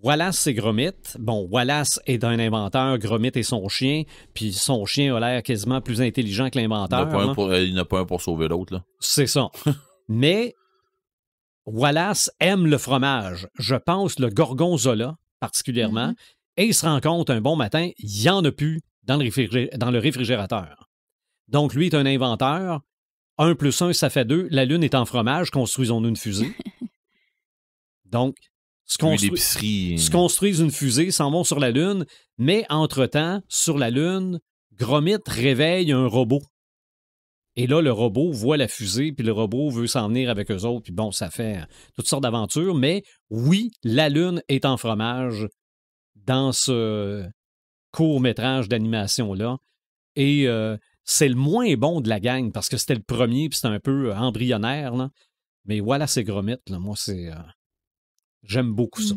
Wallace et Gromit, bon, Wallace est un inventeur, Gromit est son chien, puis son chien a l'air quasiment plus intelligent que l'inventeur. Il n'a pas un pour sauver l'autre. Là. C'est ça. Mais Wallace aime le fromage. Je pense le gorgonzola particulièrement. Et il se rend compte un bon matin, il n'y en a plus dans le réfrigérateur. Donc, lui est un inventeur. 1 + 1, ça fait 2. La Lune est en fromage. Construisons-nous une fusée. Donc, se construisent une fusée, s'en vont sur la Lune, mais entre-temps, sur la Lune, Gromit réveille un robot. Et là, le robot voit la fusée, puis le robot veut s'en venir avec eux autres, puis bon, ça fait toutes sortes d'aventures, mais oui, la Lune est en fromage dans ce court-métrage d'animation-là. Et c'est le moins bon de la gang, parce que c'était le premier, puis c'était un peu embryonnaire, là. Mais voilà, c'est Gromit, là, moi, c'est... J'aime beaucoup ça.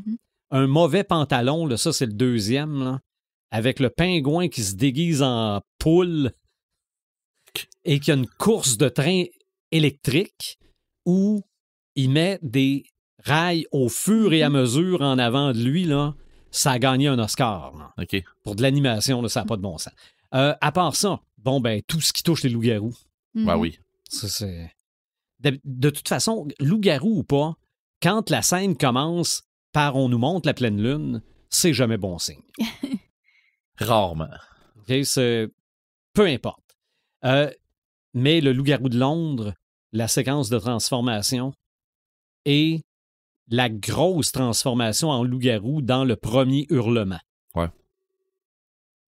Un mauvais pantalon, là, ça, c'est le deuxième, là, avec le pingouin qui se déguise en poule et qui a une course de train électrique où il met des rails au fur et à mesure en avant de lui, là, ça a gagné un Oscar. Là. Okay. Pour de l'animation, là, ça n'a pas de bon sens. À part ça, bon, ben, tout ce qui touche les loups-garous. Ben oui. Ça, c'est... De toute façon, loup-garou ou pas, quand la scène commence par on nous montre la pleine lune, c'est jamais bon signe. Rarement. Okay, c'est... Peu importe. Mais le loup-garou de Londres, la séquence de transformation et la grosse transformation en loup-garou dans le premier hurlement. Ouais.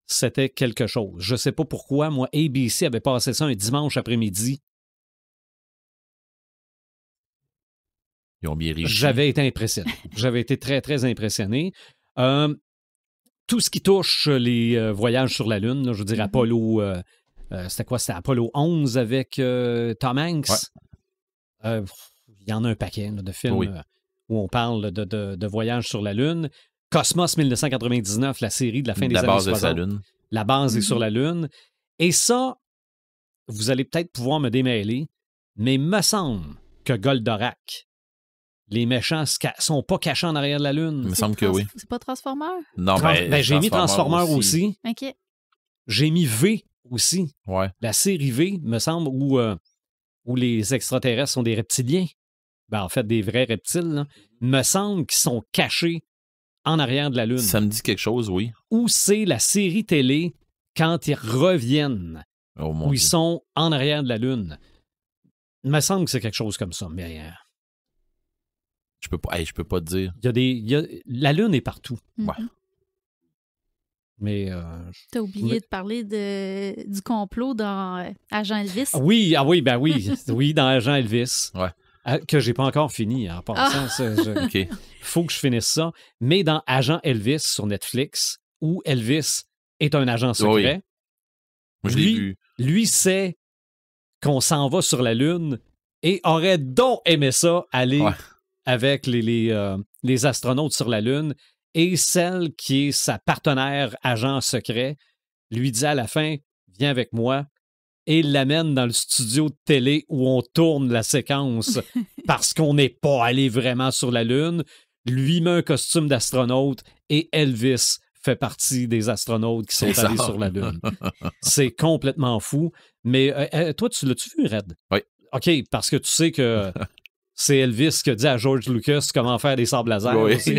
C'était quelque chose. Je sais pas pourquoi, moi, ABC avait passé ça un dimanche après-midi. Ils ont bien réussi. J'avais été impressionné. J'avais été très, très impressionné. Tout ce qui touche les voyages sur la Lune, là, je veux dire, Apollo... c'était quoi? C'était Apollo 11 avec Tom Hanks. Ouais. Il y en a un paquet là, de films où on parle de voyages sur la Lune. Cosmos 1999, la série de la fin des années 60. La base est sur la Lune. La base est sur la Lune. Et ça, vous allez peut-être pouvoir me démêler, mais il me semble que Goldorak, les méchants sont pas cachés en arrière de la Lune. Il me semble que oui. C'est pas Transformer? Non, j'ai mis Transformer aussi. OK. J'ai mis V aussi. Ouais. La série V, me semble, où les extraterrestres sont des reptiliens. Ben, en fait, des vrais reptiles, là. Me semble qu'ils sont cachés en arrière de la Lune. Ça me dit quelque chose, oui. Ou c'est la série télé quand ils reviennent, où ils sont en arrière de la Lune. Il me semble que c'est quelque chose comme ça, mais... Je peux pas te dire. La Lune est partout. Ouais. Mais... T'as oublié de parler du complot dans Agent Elvis. Oui, oui, dans Agent Elvis. Ouais. Que j'ai pas encore fini en passant. Faut que je finisse ça. Mais dans Agent Elvis sur Netflix, où Elvis est un agent secret, Moi, je l'ai vu. Lui sait qu'on s'en va sur la Lune et aurait donc aimé ça aller avec les astronautes sur la Lune. Et celle qui est sa partenaire agent secret lui dit à la fin, viens avec moi, et il l'amène dans le studio de télé où on tourne la séquence parce qu'on n'est pas allé vraiment sur la Lune. Lui met un costume d'astronaute et Elvis fait partie des astronautes qui sont allés sur la Lune. C'est complètement fou. Mais toi, l'as-tu vu, Red? Oui. OK, parce que tu sais que c'est Elvis qui a dit à George Lucas comment faire des sables laser Oui. aussi.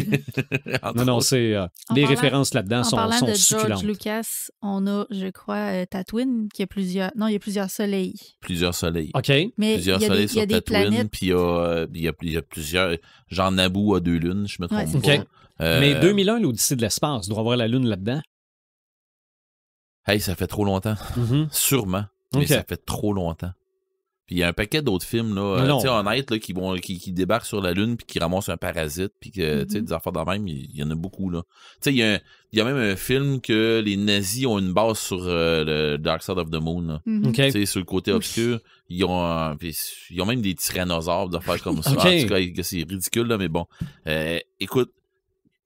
Non, c'est les références là-dedans sont parlant de succulentes. George Lucas, on a, je crois, Tatooine, qui a plusieurs... Non, il y a plusieurs soleils. Plusieurs soleils. OK. Mais Plusieurs il y a soleils des, il y a sur des Tatooine, planètes. puis il y a plusieurs... Genre Naboo a 2 lunes, je me trompe c'est pas. OK. Mais 2001, l'Odyssée de l'espace, doit avoir la Lune là-dedans. Hey, ça fait trop longtemps. Mhm. Sûrement. Mais OK. ça fait trop longtemps. Puis il y a un paquet d'autres films, là, Non. tu sais, honnêtes, là, qui débarquent sur la Lune puis qui ramassent un parasite, puis que, tu sais, des affaires de même, il y en a beaucoup, là. Tu sais, il y a même un film que les nazis ont une base sur le Dark Side of the Moon, là. Mhm. OK. Tu sais, sur le côté obscur, ils ont même des tyrannosaures, des affaires comme ça. OK. En tout cas, c'est ridicule, là, mais bon. Écoute,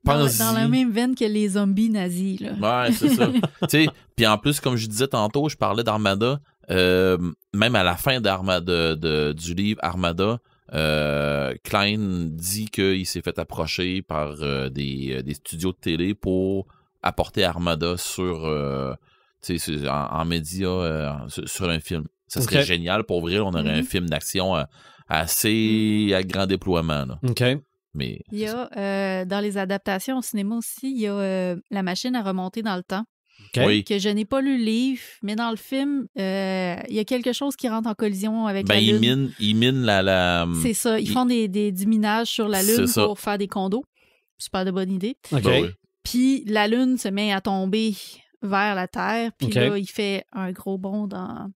Dans pense-y. la même veine que les zombies nazis, là. Ouais, c'est ça. Tu sais, puis en plus, comme je disais tantôt, je parlais d'Armada. Même à la fin du livre Armada, Klein dit qu'il s'est fait approcher par des studios de télé pour apporter Armada en médias sur un film. Ça serait OK. génial pour vrai. On aurait un film d'action assez à grand déploiement. Là. OK. Mais Il y a, dans les adaptations au cinéma aussi, il y a La machine à remonter dans le temps, OK. oui. que je n'ai pas lu le livre, mais dans le film, il y a quelque chose qui rentre en collision avec la Lune. ils minent la C'est ça, ils font du minage sur la Lune C'est ça. pour faire des condos. Super de bonne idée. OK. Ben oui. Puis la Lune se met à tomber vers la Terre, puis OK. là, il fait un gros bond dans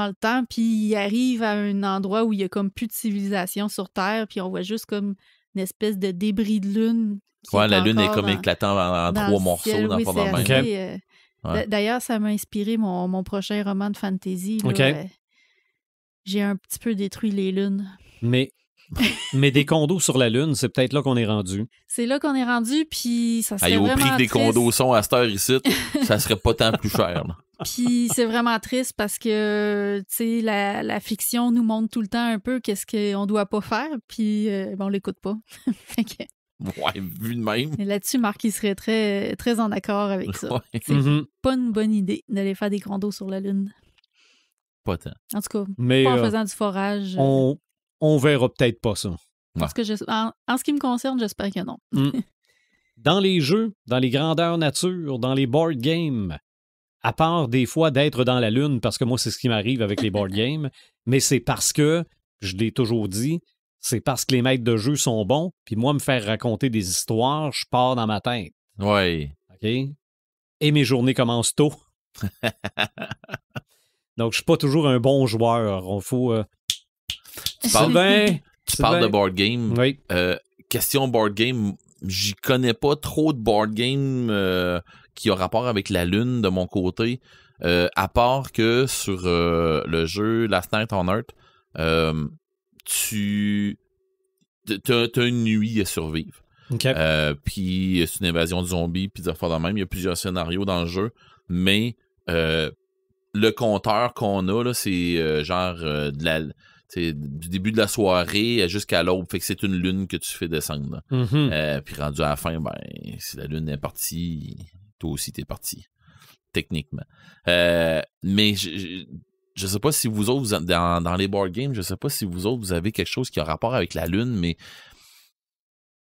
le temps, puis il arrive à un endroit où il y a comme plus de civilisation sur Terre, puis on voit juste comme une espèce de débris de Lune. qui Ouais, est la Lune est encore comme dans- éclatant en dans 3 le morceaux ciel. dans Oui, le fond c'est de même. assez, Ouais. D'ailleurs, ça m'a inspiré mon prochain roman de fantasy. Là. OK. J'ai un petit peu détruit les lunes. Mais des condos sur la Lune, c'est peut-être là qu'on est rendu. C'est là qu'on est rendu, puis ça serait Hey, au vraiment prix que des triste. condos sont à cette heure ici, ça serait pas tant plus cher. Là. Puis c'est vraiment triste parce que, tu sais, la fiction nous montre tout le temps un peu qu'est-ce qu'on doit pas faire, puis on l'écoute pas. Fait que, Ouais, vu de même. et là-dessus, Marc, il serait très, très en accord avec ça. Ouais, C'est Mhm. pas une bonne idée d'aller faire des condos sur la Lune. pas tant. En tout cas, Mais pas en faisant du forage. on verra peut-être pas ça. En ce qui me concerne, j'espère que non. Dans les jeux, dans les grandeurs nature, dans les board games, à part des fois d'être dans la Lune, parce que moi, c'est ce qui m'arrive avec les board games, mais c'est parce que, je l'ai toujours dit, c'est parce que les maîtres de jeu sont bons, puis moi, me faire raconter des histoires, je pars dans ma tête. Ouais. OK? Et mes journées commencent tôt. Donc, je suis pas toujours un bon joueur. On faut... Tu parles, tu parles Sylvain. de board game. Oui. Question board game, j'y connais pas trop de board game qui a rapport avec la Lune de mon côté, à part que sur le jeu Last Night on Earth, t'as une nuit à survivre. OK. Puis c'est une invasion de zombies, puis des affaires de même. Il y a plusieurs scénarios dans le jeu, mais le compteur qu'on a, là, c'est du début de la soirée jusqu'à l'aube. Fait que c'est une lune que tu fais descendre. Là. Mhm. Puis rendu à la fin, ben, si la lune est partie, toi aussi t'es parti. Techniquement. Mais je sais pas si vous autres, dans les board games, je sais pas si vous autres, vous avez quelque chose qui a rapport avec la lune, mais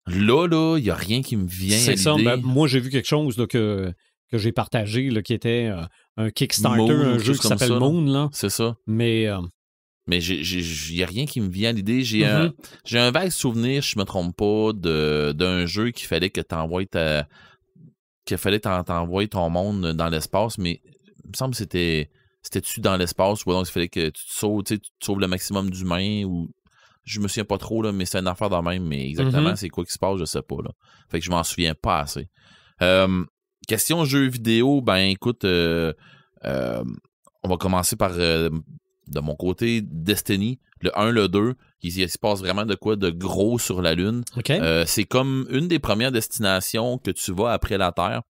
là, il n'y a rien qui me vient à C'est l'idée. ça. Ben, moi, j'ai vu quelque chose là, que j'ai partagé, là, qui était un Kickstarter, Moon, un quelque jeu chose qui comme s'appelle ça, là. Moon. Là. C'est ça. Mais Mais il n'y a rien qui me vient à l'idée. J'ai Mhm. un vague souvenir, je me trompe pas, d'un jeu qu'il fallait que t'envoies t'envoies ton monde dans l'espace, mais il me semble que c'était-tu dans l'espace ou donc il fallait que tu sauves le maximum d'humains ou je me souviens pas trop, là, mais c'est une affaire de même, mais exactement c'est quoi qui se passe, je sais pas. Là. Fait que je m'en souviens pas assez. Question jeux vidéo, ben écoute, on va commencer par de mon côté, Destiny, le 1, le 2, il se passe vraiment de quoi de gros sur la Lune. OK. C'est comme une des premières destinations que tu vas après la Terre,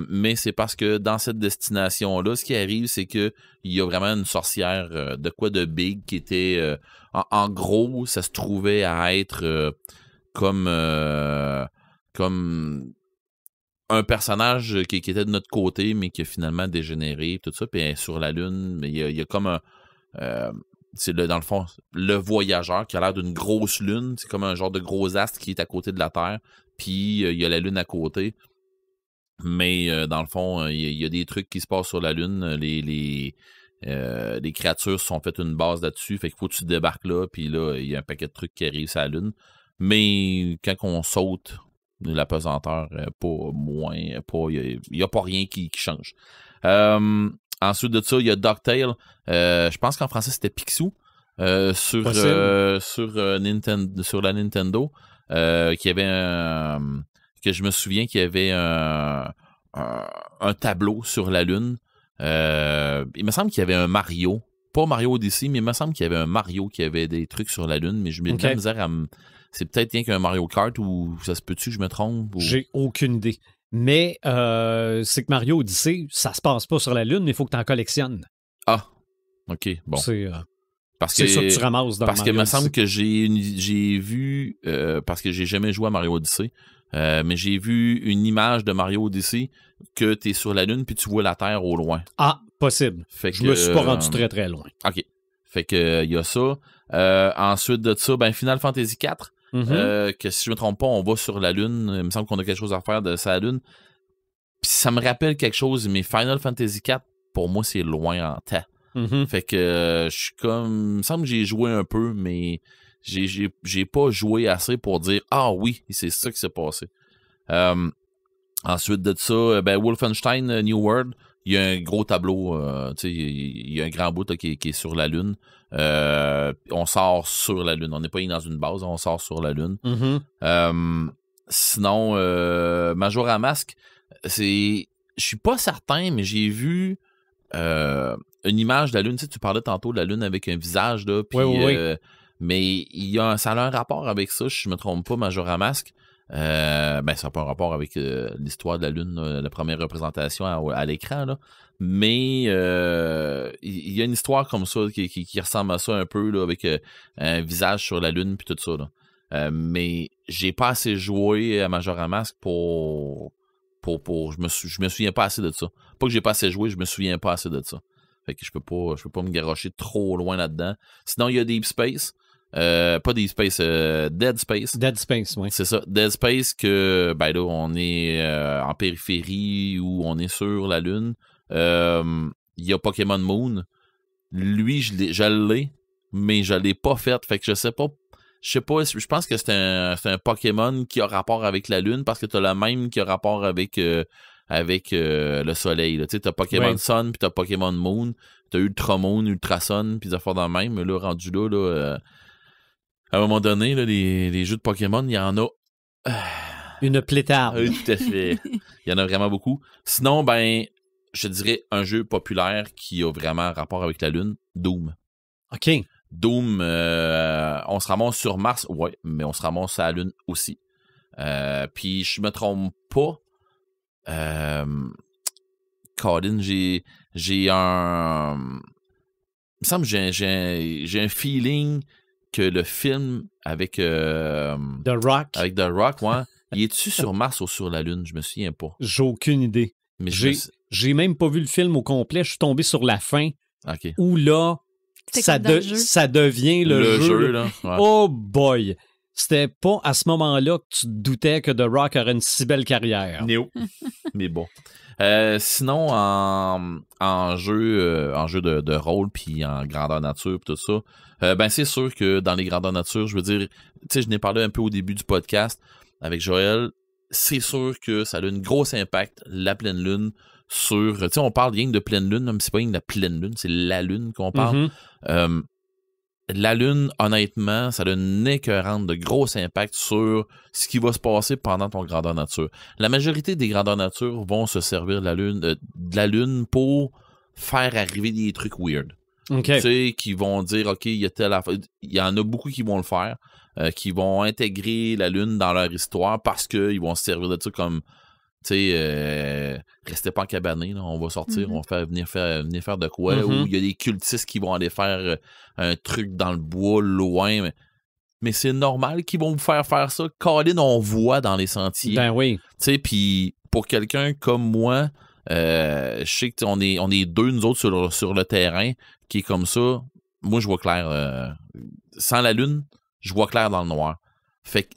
mais c'est parce que dans cette destination-là, ce qui arrive, c'est que il y a vraiment une sorcière de quoi de big qui était... en gros, ça se trouvait à être comme un personnage qui était de notre côté, mais qui a finalement dégénéré, tout ça, puis sur la Lune, mais il y a comme un... c'est dans le fond, le voyageur qui a l'air d'une grosse lune. C'est comme un genre de gros astre qui est à côté de la Terre. Puis il y a la lune à côté. Mais dans le fond, il y a des trucs qui se passent sur la lune. Les créatures se sont faites une base là-dessus. Fait qu'il faut que tu débarques là. Puis là, il y a un paquet de trucs qui arrivent sur la lune. Mais quand on saute, la pesanteur, pas moins. Il n'y a pas rien qui change. Ensuite de ça, il y a DuckTales. Je pense qu'en français, c'était Picsou. Sur la Nintendo. Qui avait que je me souviens qu'il y avait un tableau sur la Lune. Il me semble qu'il y avait un Mario. Pas Mario Odyssey, mais il me semble qu'il y avait un Mario qui avait des trucs sur la Lune. Mais je me dis misère à c'est peut-être rien qu'un Mario Kart ou ça se peut-tu que je me trompe? Ou... J'ai aucune idée. Mais c'est que Mario Odyssey, ça se passe pas sur la Lune, mais il faut que tu en collectionnes. Ah, OK, bon. C'est ça que tu ramasses dans parce Mario que me Odyssey. semble que j'ai vu, parce que j'ai jamais joué à Mario Odyssey, mais j'ai vu une image de Mario Odyssey que tu es sur la Lune puis tu vois la Terre au loin. Ah, possible. Fait Je me suis pas rendu très très loin. OK. Fait que il y a ça. Ensuite de ça, Final Fantasy IV. Que si je me trompe pas, on va sur la Lune. Il me semble qu'on a quelque chose à faire de sa Lune. Puis ça me rappelle quelque chose, mais Final Fantasy IV, pour moi, c'est loin en temps. Fait que je suis comme... Il me semble que j'ai joué un peu, mais j'ai pas joué assez pour dire « Ah oui, c'est ça qui s'est passé. » Ensuite de ça, Wolfenstein New World, il y a un gros tableau, il y a un grand bout là, qui est sur la Lune. On sort sur la Lune. On n'est pas dans une base, on sort sur la Lune. Sinon, Majora Mask, je suis pas certain, mais j'ai vu une image de la Lune. Tu sais, tu parlais tantôt de la Lune avec un visage, là, puis, oui. mais ça a un rapport avec ça, je me trompe pas, Majora Mask. Ça n'a pas un rapport avec l'histoire de la Lune, la première représentation à l'écran, là. Mais il y a une histoire comme ça qui ressemble à ça un peu, là, avec un visage sur la Lune puis tout ça, là. Mais j'ai pas assez joué à Majora Mask pour je me souviens pas assez de ça. Pas que j'ai pas assez joué, je me souviens pas assez de ça. Fait que je peux pas me garrocher trop loin là-dedans. Sinon, il y a Deep Space. Pas Deep Space, Dead Space. Dead Space, oui. C'est ça. Dead Space que, là, on est en périphérie ou on est sur la Lune. Il y a Pokémon Moon. Lui, je l'ai, mais je l'ai pas fait. Fait que je sais pas. Je pense que c'est un Pokémon qui a rapport avec la Lune parce que t'as le même qui a rapport avec le Soleil. Tu sais, t'as Pokémon Sun puis t'as Pokémon Moon. T'as Ultra Moon, Ultra Sun puis des affaires dans le même. Mais là, rendu là, à un moment donné, là, les jeux de Pokémon, il y en a... Une pléthore. Oui, tout à fait. Il y en a vraiment beaucoup. Sinon, je dirais un jeu populaire qui a vraiment rapport avec la Lune, Doom. OK. Doom, on se ramasse sur Mars, ouais, mais on se ramasse à la Lune aussi. Puis je me trompe pas. Colin, j'ai un... Il me semble que j'ai un feeling que le film avec The Rock. Avec The Rock, ouais. Il est-tu sur Mars ou sur la Lune? Je me souviens pas. J'ai aucune idée. Mais j'ai même pas vu le film au complet. Je suis tombé sur la fin. OK. Où là, ça devient le jeu. Là. Ouais. Oh boy! C'était pas à ce moment-là que tu te doutais que The Rock aurait une si belle carrière. Non. Mais bon. Sinon, en jeu de rôle puis en grandeur nature puis tout ça, c'est sûr que dans les grandeurs nature, je veux dire, tu sais, je n'ai parlé un peu au début du podcast avec Joël, c'est sûr que ça a un gros impact, la pleine lune, sur, tu sais, on parle rien de pleine lune, mais c'est pas rien de la pleine lune, c'est la lune qu'on parle. La lune, honnêtement, ça a une écœurante de gros impact sur ce qui va se passer pendant ton grandeur nature. La majorité des grandeurs nature vont se servir de la lune pour faire arriver des trucs weird. Okay. Tu sais, qui vont dire, OK, il y a telle affaire. Il y en a beaucoup qui vont le faire, qui vont intégrer la lune dans leur histoire parce qu'ils vont se servir de ça comme, tu sais, restez pas en cabané, là, on va sortir, on va venir faire de quoi, ou il y a des cultistes qui vont aller faire un truc dans le bois, loin, mais c'est normal qu'ils vont vous faire ça. Colin, on voit dans les sentiers. Ben oui. Tu sais, puis pour quelqu'un comme moi, je sais qu'on est deux, nous autres, sur le terrain, qui est comme ça, moi, je vois clair. Sans la lune, je vois clair dans le noir. Fait que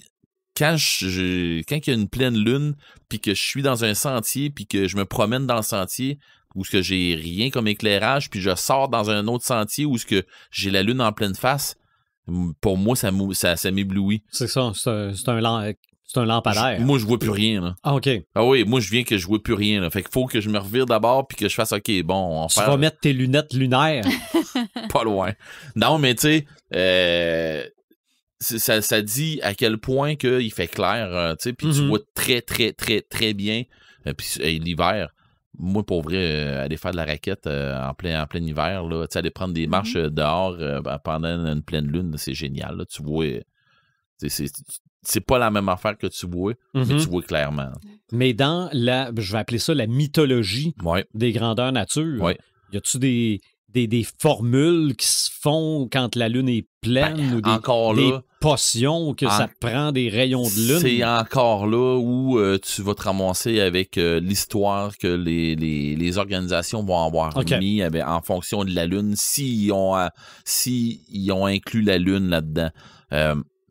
quand il y a une pleine lune, puis que je suis dans un sentier, puis que je me promène dans le sentier, où ce que j'ai rien comme éclairage, puis je sors dans un autre sentier où ce que j'ai la lune en pleine face, pour moi, ça m'éblouit. C'est ça, c'est un lampadaire. Moi, je vois plus rien, là. Ah, OK. Ah oui, moi, je viens que je vois plus rien, là. Fait qu'il faut que je me revire d'abord, puis que je fasse, OK, bon, Tu vas mettre tes lunettes lunaires. Pas loin. Non, mais tu sais, ça dit à quel point qu'il fait clair, tu sais, puis tu vois très, très, très, très bien. Puis l'hiver, moi, pour vrai, aller faire de la raquette en plein hiver, là, tu sais, aller prendre des marches dehors pendant une pleine lune, c'est génial, là. Tu vois, c'est pas la même affaire que tu vois, mais tu vois clairement. Mais dans je vais appeler ça la mythologie des grandeurs nature, y a-tu des formules qui se font quand la lune est pleine, ou des potions que ça prend des rayons de lune? C'est encore là où tu vas te ramasser avec l'histoire que les organisations vont avoir mis en fonction de la lune, s'ils ont inclus la lune là-dedans.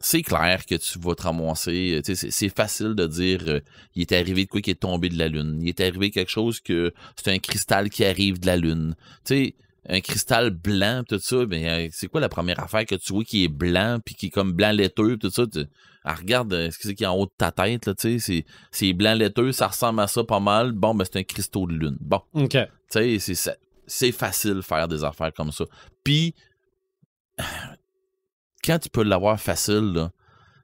C'est clair que tu vas te ramasser. C'est facile de dire il est arrivé de quoi qui est tombé de la lune. Il est arrivé quelque chose que c'est un cristal qui arrive de la lune. Tu sais, un cristal blanc, tout ça, ben, c'est quoi la première affaire que tu vois qui est blanc, puis qui est comme blanc laiteux, tout ça? Regarde ce que c'est qui est en haut de ta tête, là, tu sais, c'est blanc laiteux, ça ressemble à ça pas mal. Bon, ben, c'est un cristaux de lune. Bon. OK. Tu sais, c'est facile de faire des affaires comme ça. Puis, quand tu peux l'avoir facile, là,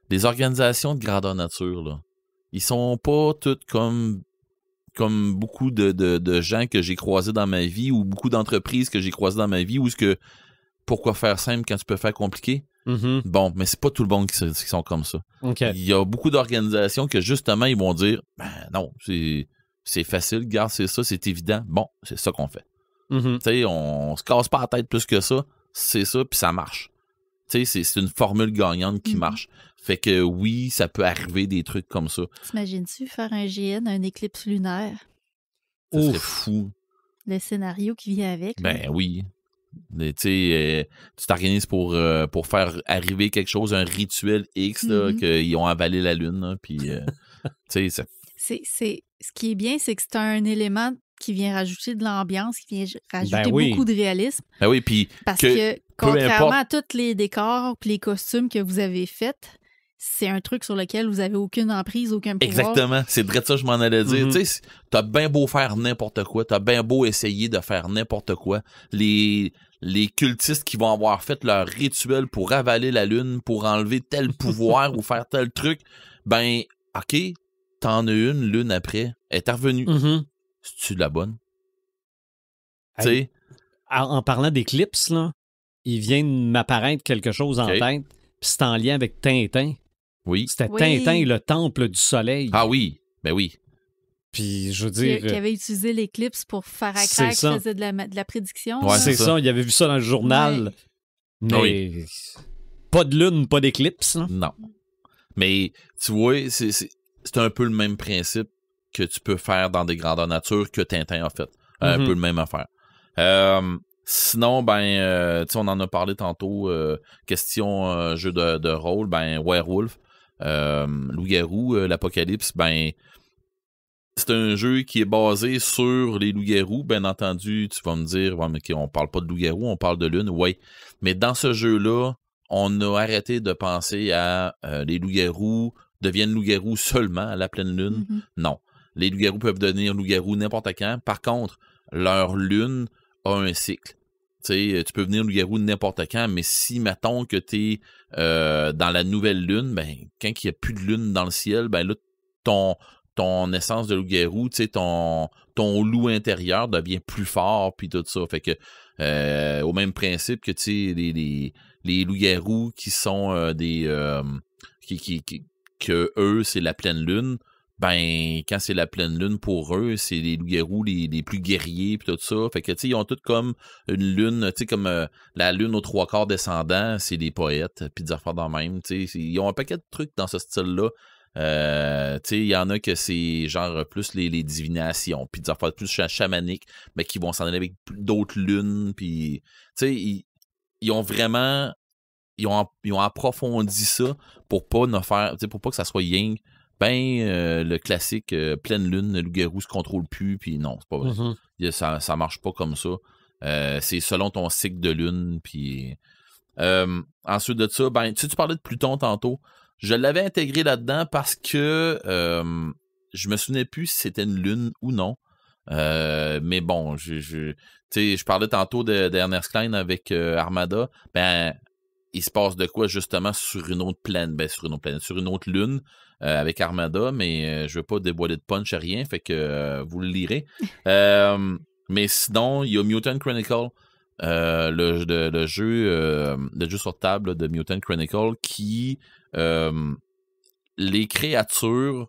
les organisations de grandeur nature, là, ils sont pas toutes comme beaucoup de gens que j'ai croisés dans ma vie, ou beaucoup d'entreprises que j'ai croisées dans ma vie, où pourquoi faire simple quand tu peux faire compliqué? Bon, mais c'est pas tout le monde qui sont comme ça. Okay. Il y a beaucoup d'organisations que justement, ils vont dire, ben non, c'est facile, regarde, c'est ça, c'est évident. Bon, c'est ça qu'on fait. Tu sais, on se casse pas la tête plus que ça, c'est ça, puis ça marche. Tu sais, c'est une formule gagnante qui marche. Fait que oui, ça peut arriver des trucs comme ça. T'imagines-tu faire un GN, un éclipse lunaire? Ça serait fou. Le scénario qui vient avec. Ben là. Oui. Tu sais, tu t'organises pour faire arriver quelque chose, un rituel X, là, qu'ils ont avalé la lune, puis tu sais, ça... Ce qui est bien, c'est que c'est un élément qui vient rajouter de l'ambiance, qui vient rajouter beaucoup de réalisme. Ben oui, puis parce que contrairement à tous les décors et les costumes que vous avez faits, c'est un truc sur lequel vous n'avez aucune emprise, aucun pouvoir. Exactement. C'est de ça que je m'en allais dire. Tu sais, t'as bien beau faire n'importe quoi, t'as bien beau essayer de faire n'importe quoi. Les cultistes qui vont avoir fait leur rituel pour avaler la lune, pour enlever tel pouvoir ou faire tel truc, ben, OK, t'en as une lune après. Elle est revenue. C'est-tu de la bonne? Tu sais? En parlant d'éclipse, là, il vient de m'apparaître quelque chose en tête, puis c'est en lien avec Tintin. Oui. C'était Tintin et le temple du soleil. Ah oui, ben oui. Puis, je veux dire... Qui avait utilisé l'éclipse pour faire accroire qu'il faisait de la prédiction. Ouais, c'est ça, il avait vu ça dans le journal. Ouais. Mais pas de lune, pas d'éclipse. Non. Mais, tu vois, c'est un peu le même principe que tu peux faire dans des grandeurs nature que Tintin a fait. Un peu le même affaire. Sinon, ben, tu sais, on en a parlé tantôt, question jeu de rôle, ben, Werewolf, loup-garou, l'Apocalypse, ben, c'est un jeu qui est basé sur les loups-garous. Bien entendu, tu vas me dire, ouais, mais on parle pas de loups-garous, on parle de lune, ouais. Mais dans ce jeu-là, on a arrêté de penser à les loups-garous deviennent loups-garous seulement à la pleine lune. Non. Les loups-garous peuvent devenir loups-garous n'importe quand. Par contre, leur lune a un cycle. Tu peux venir loup-garou n'importe quand, mais si, mettons que tu es dans la nouvelle lune, ben, quand il n'y a plus de lune dans le ciel, ben là, ton essence de loup-garou, ton loup intérieur devient plus fort, puis tout ça. Fait que, au même principe que, les loups-garous qui sont que eux, c'est la pleine lune, ben, quand c'est la pleine lune pour eux, c'est les loups-garous les plus guerriers pis tout ça. Fait que, ils ont toutes comme une lune, comme la lune aux 3/4 descendant, c'est des poètes, pis des affaires dans le même, ils ont un paquet de trucs dans ce style-là. Il y en a que c'est genre plus les divinations, puis des affaires plus chamaniques, mais qui vont s'en aller avec d'autres lunes, puis, ils ont vraiment... Ils ont approfondi ça pour pas que ça soit yin. Le classique pleine lune, le loup-garou se contrôle plus, puis non, c'est pas vrai. Mm-hmm. Ça marche pas comme ça. C'est selon ton cycle de lune, puis... ensuite de ça, tu parlais de Pluton tantôt. Je l'avais intégré là-dedans parce que je me souvenais plus si c'était une lune ou non. Mais bon, je parlais tantôt d'Ernest Klein avec Armada. Il se passe de quoi justement sur une autre planète, sur une autre lune avec Armada, mais je veux pas dévoiler de punch à rien, fait que vous le lirez. Mais sinon, il y a Mutant Chronicle, le jeu sur table de Mutant Chronicle qui les créatures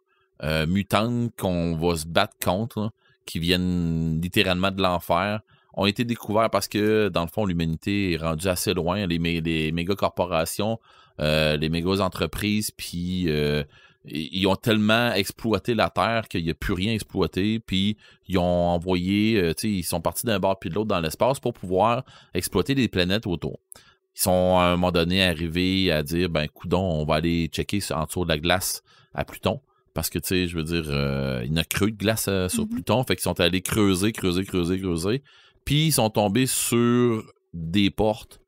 mutantes qu'on va se battre contre, là, qui viennent littéralement de l'enfer, ont été découverts parce que, dans le fond, l'humanité est rendue assez loin. Les méga corporations, les méga entreprises, puis ils ont tellement exploité la Terre qu'il n'y a plus rien exploité, puis ils ont envoyé, ils sont partis d'un bord puis de l'autre dans l'espace pour pouvoir exploiter les planètes autour. Ils sont à un moment donné arrivés à dire, coudonc, on va aller checker en dessous de la glace à Pluton. Parce que, il y a creux de glace sur Pluton, fait qu'ils sont allés creuser. Puis ils sont tombés sur des portes,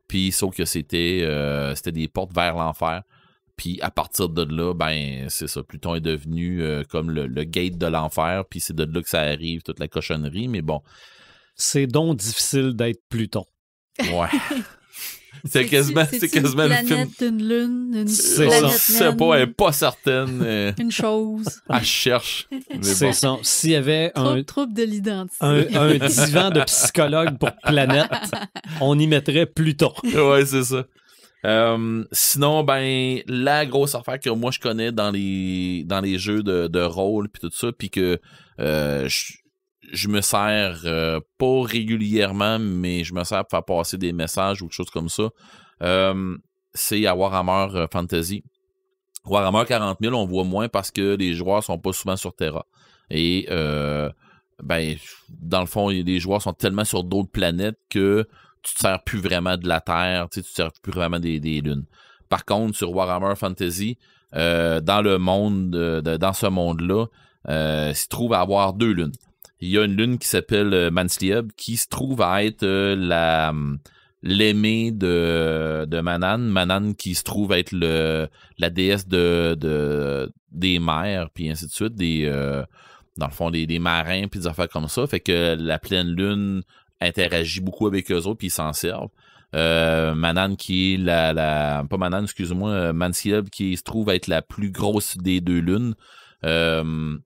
puis sauf que c'était des portes vers l'enfer. Puis à partir de là, c'est ça, Pluton est devenu comme le gate de l'enfer, puis c'est de là que ça arrive, toute la cochonnerie, mais bon. C'est donc difficile d'être Pluton. Ouais. C'est quasiment le film. Une lune, une c'est pas, elle est pas certaine. Une chose. Elle cherche. C'est ça. S'il y avait trouble de l'identité. un divan de psychologue pour planète, on y mettrait Pluton. Ouais, c'est ça. Sinon, la grosse affaire que moi je connais dans les jeux de rôle puis tout ça, puis que je me sers pas régulièrement, mais je me sers pour faire passer des messages ou quelque chose comme ça. C'est à Warhammer Fantasy. Warhammer 40 000, on voit moins parce que les joueurs sont pas souvent sur Terra. Et dans le fond, les joueurs sont tellement sur d'autres planètes que tu te sers plus vraiment de la Terre, tu te sers plus vraiment des lunes. Par contre, sur Warhammer Fantasy, dans le monde, dans ce monde-là, il se trouve à avoir 2 lunes. Il y a une lune qui s'appelle Manslieb, qui se trouve à être l'aimée de Manan. Manan qui se trouve à être la déesse des mers, puis ainsi de suite, dans le fond, des marins, puis des affaires comme ça. Fait que la pleine lune interagit beaucoup avec eux autres, puis ils s'en servent. Manan qui est pas Manan, excusez-moi, Manslieb qui se trouve à être la plus grosse des 2 lunes.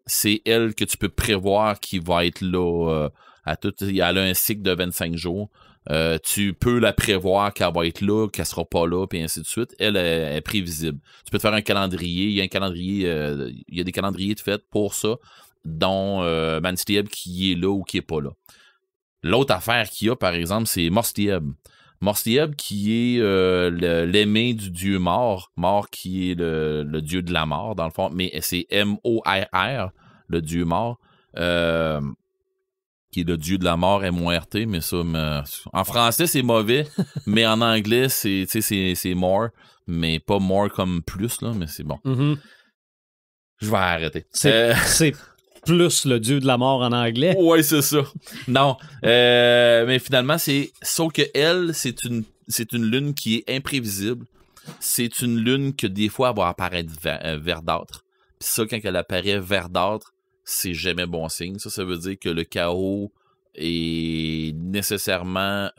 C'est elle que tu peux prévoir qui va être là elle a un cycle de 25 jours. Tu peux la prévoir qu'elle va être là, qu'elle sera pas là, puis ainsi de suite. Elle est prévisible. Tu peux te faire un calendrier. Il y a un calendrier, il y a des calendriers de fête pour ça, dont Manslieb qui est là ou qui est pas là. L'autre affaire qu'il y a, par exemple, c'est Morstieb. Morstieb qui est l'aimé du dieu mort qui est le dieu de la mort, dans le fond, mais c'est M-O-R-R, le dieu mort, qui est le dieu de la mort, M-O-R-T, mais ça, en français, c'est mauvais, mais en anglais, c'est more, mais pas more comme plus, là, mais c'est bon. Mm-hmm. Je vais arrêter. C'est plus le dieu de la mort en anglais. Ouais, c'est ça. Non. Mais finalement, sauf que elle, c'est une lune qui est imprévisible. C'est une lune que des fois, elle va apparaître verdâtre. Puis ça, quand elle apparaît verdâtre, c'est jamais bon signe. Ça veut dire que le chaos est nécessairement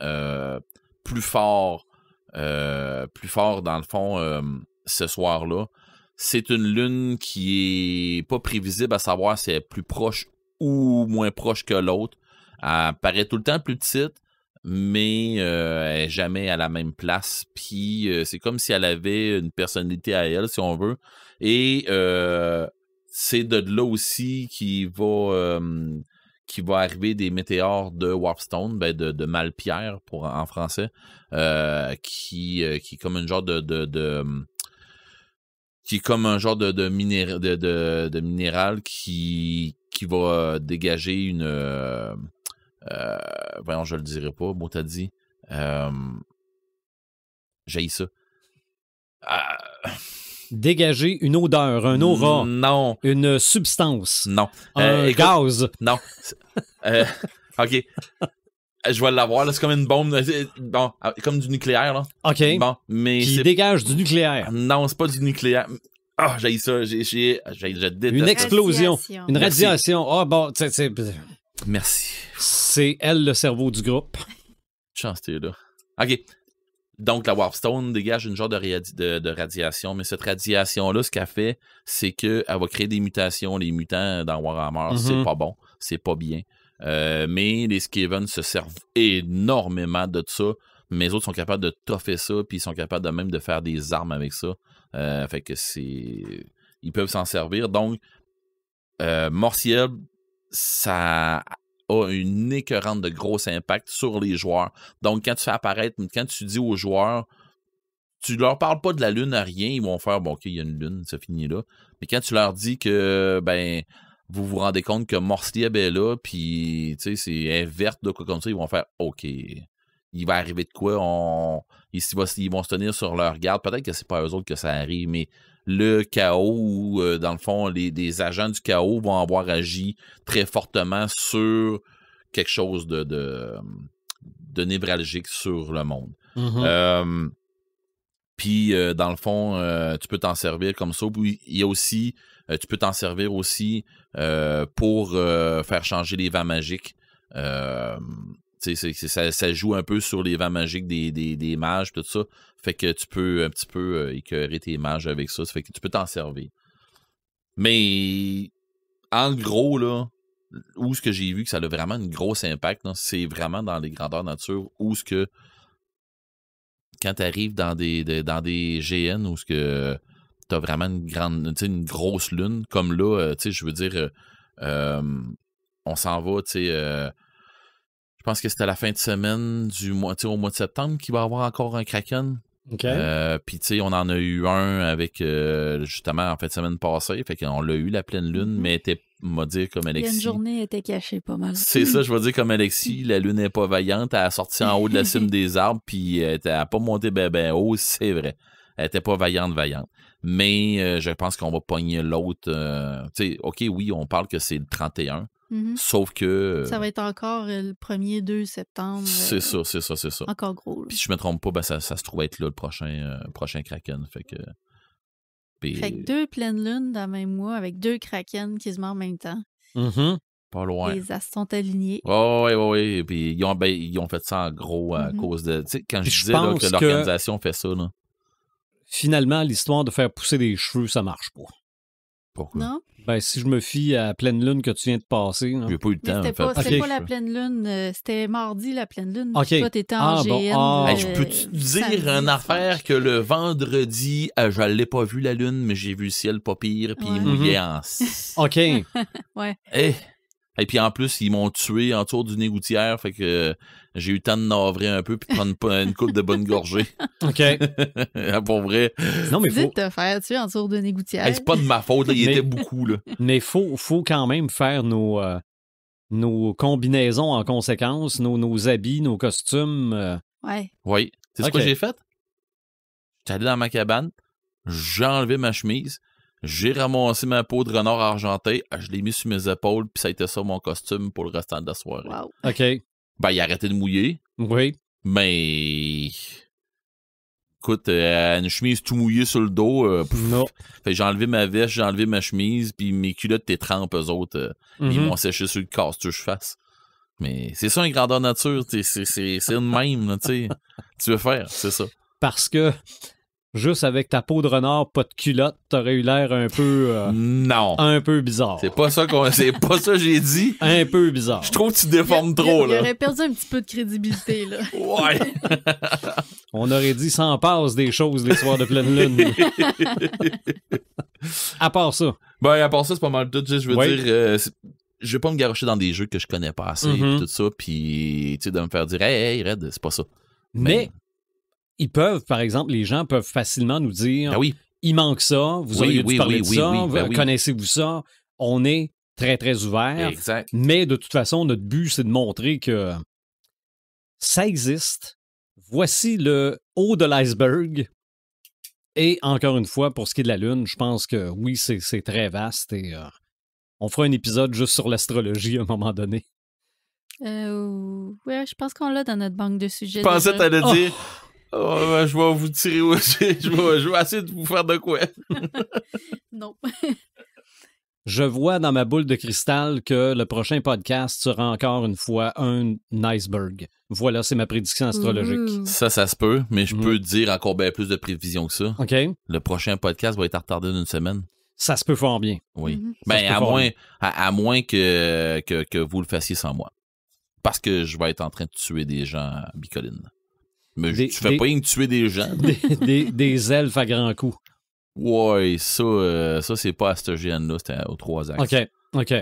plus fort dans le fond ce soir-là. C'est une lune qui est pas prévisible à savoir si elle est plus proche ou moins proche que l'autre. Elle paraît tout le temps plus petite, mais elle est jamais à la même place. Puis c'est comme si elle avait une personnalité à elle, si on veut. Et c'est de là aussi qui va arriver des météores de Warpstone, de Malpierre en français, qui est comme un genre qui est comme un genre de minéral qui va dégager une voyons, je le dirai pas, mot t'as dit J'haïs ça. Dégager une odeur, un aura, Non. une substance, Non. un Écoute, gaz. Non. OK. Je vais l'avoir, là. C'est comme une bombe. Bon, comme du nucléaire, là. OK. Bon, mais Qui c'est... dégage du nucléaire. Non, c'est pas du nucléaire. Ah, j'haïs ça. Je déteste Une explosion. Radiation. Une Merci. radiation. Ah, bon, Merci. c'est elle le cerveau du groupe. Chance, t'es là. OK. Donc, la Warpstone dégage une genre de radiation, mais cette radiation-là, ce qu'elle fait, c'est qu'elle va créer des mutations. Les mutants dans Warhammer, c'est pas bon, c'est pas bien. Mais les Skaven se servent énormément de ça, mais les autres sont capables de toffer ça, puis ils sont capables même de faire des armes avec ça. Fait que ils peuvent s'en servir. Donc, Morciel, ça a une écœurante de gros impact sur les joueurs. Donc, quand tu fais apparaître, quand tu dis aux joueurs, tu leur parles pas de la lune à rien, ils vont faire, bon, OK, il y a une lune, ça finit là. Mais quand tu leur dis que, vous vous rendez compte que Morciel est là, puis, tu sais, elle est verte, de quoi comme ça, ils vont faire, OK, il va arriver de quoi, ils vont se tenir sur leur garde. Peut-être que c'est pas eux autres que ça arrive, mais le chaos, ou dans le fond, des agents du chaos vont avoir agi très fortement sur quelque chose de névralgique sur le monde. Puis, dans le fond, tu peux t'en servir comme ça. Puis, il y a aussi, tu peux t'en servir aussi pour faire changer les vents magiques. Ça joue un peu sur les vents magiques des mages, tout ça. Fait que tu peux un petit peu écœurer tes mages avec ça. Ça fait que tu peux t'en servir. Mais, en gros, là, où ce que j'ai vu que ça a vraiment une grosse impact, là, c'est vraiment dans les grandeurs nature, où ce que quand tu arrives dans des GN où ce que t'as vraiment une grosse lune, comme là, je veux dire, on s'en va, je pense que c'était à la fin de semaine au mois de septembre qu'il va y avoir encore un Kraken. OK. Puis, on en a eu un avec, justement, en fin de semaine passée. Fait qu'on l'a eu, la pleine lune, mais était, on va dire, comme Alexis. Il y a une journée, elle était cachée pas mal. C'est ça, je vais dire comme Alexis, la lune n'est pas vaillante. Elle a sorti en haut de la cime des arbres, puis elle n'a pas monté ben haut, c'est vrai. Elle était pas vaillante. Mais je pense qu'on va pogner l'autre. OK, oui, on parle que c'est le 31. Sauf que... ça va être encore le 1er 2 septembre. C'est ça. Encore gros. Là. Puis si je me trompe pas, ça se trouve être là le prochain Kraken. Fait que 2 pleines lunes dans le même mois avec 2 Kraken quasiment en même temps. Pas loin. Les astres sont alignés. Oui. Puis ils ont fait ça en gros à cause de... Tu sais, quand je disais là, que l'organisation fait ça, là. Finalement, l'histoire de faire pousser des cheveux, ça marche pas. Pourquoi? Non? Si je me fie à la pleine lune que tu viens de passer... J'ai pas eu le temps. C'était pas la pleine lune. C'était mardi, la pleine lune. OK. Toi, t'étais en GN. Je peux te dire une affaire que le vendredi, je l'ai pas vu la lune, mais j'ai vu le ciel pas pire, puis il mouillait en... OK. Ouais. Et puis en plus, ils m'ont tué en tour d'une égouttière, fait que j'ai eu le temps de navrer un peu puis de prendre une coupe de bonne gorgée. OK. Pour vrai. Non, mais faut... te faire tuer en tour d'une égouttière. C'est pas de ma faute, là, il était beaucoup. Là. Mais faut quand même faire nos combinaisons en conséquence, nos habits, nos costumes. Ouais. Oui. C'est ce que j'ai fait? J'étais allé dans ma cabane, j'ai enlevé ma chemise, j'ai ramassé ma peau de renard argenté, je l'ai mis sur mes épaules, puis ça a été ça mon costume pour le restant de la soirée. Wow. OK. Il a arrêté de mouiller. Oui. Mais... Écoute, une chemise tout mouillée sur le dos. Non. Fait j'ai enlevé ma veste, j'ai enlevé ma chemise, puis mes culottes étaient trempes, eux autres. Ils m'ont séché sur le casse que je fasse. Mais c'est ça, une grandeur nature. C'est le même, tu sais. Tu veux faire, c'est ça. Parce que... Juste avec ta peau de renard, pas de culotte, t'aurais eu l'air un peu... non. Un peu bizarre. C'est pas ça que j'ai dit. Un peu bizarre. Je trouve que tu déformes trop, là. Il aurait perdu un petit peu de crédibilité, là. Ouais. On aurait dit sans passe des choses les soirs de pleine lune. À part ça. À part ça, c'est pas mal tout. Je veux dire... je vais pas me garrocher dans des jeux que je connais pas assez, pis tout ça, puis tu sais, de me faire dire « Hey, Red, c'est pas ça. » Mais ils peuvent, par exemple, les gens peuvent facilement nous dire il manque ça, vous auriez dû parler de ça, connaissez-vous ça? On est très, très ouvert. Exact. Mais de toute façon, notre but, c'est de montrer que ça existe. Voici le haut de l'iceberg. Et encore une fois, pour ce qui est de la Lune, je pense que oui, c'est très vaste et on fera un épisode juste sur l'astrologie à un moment donné. Ouais, je pense qu'on l'a dans notre banque de sujets. Je pensais que t'allais Oh! dire je vais vous tirer aussi. Je vais essayer de vous faire de quoi. Non. Je vois dans ma boule de cristal que le prochain podcast sera encore une fois un iceberg. Voilà, c'est ma prédiction astrologique. Ouh. Ça se peut, mais je Mhm. peux dire encore bien plus de prévisions que ça. OK? Le prochain podcast va être retardé d'une semaine. Ça se peut fort bien. Oui. Mhm. Ça se Ben, peut fort bien. à moins que vous le fassiez sans moi. Parce que je vais être en train de tuer des gens à Bicoline. Mais tu fais pas rien que tuer des gens. Des elfes à grands coups. Ouais, ça c'est pas à cette GN-là, c'était aux 3 axes. OK.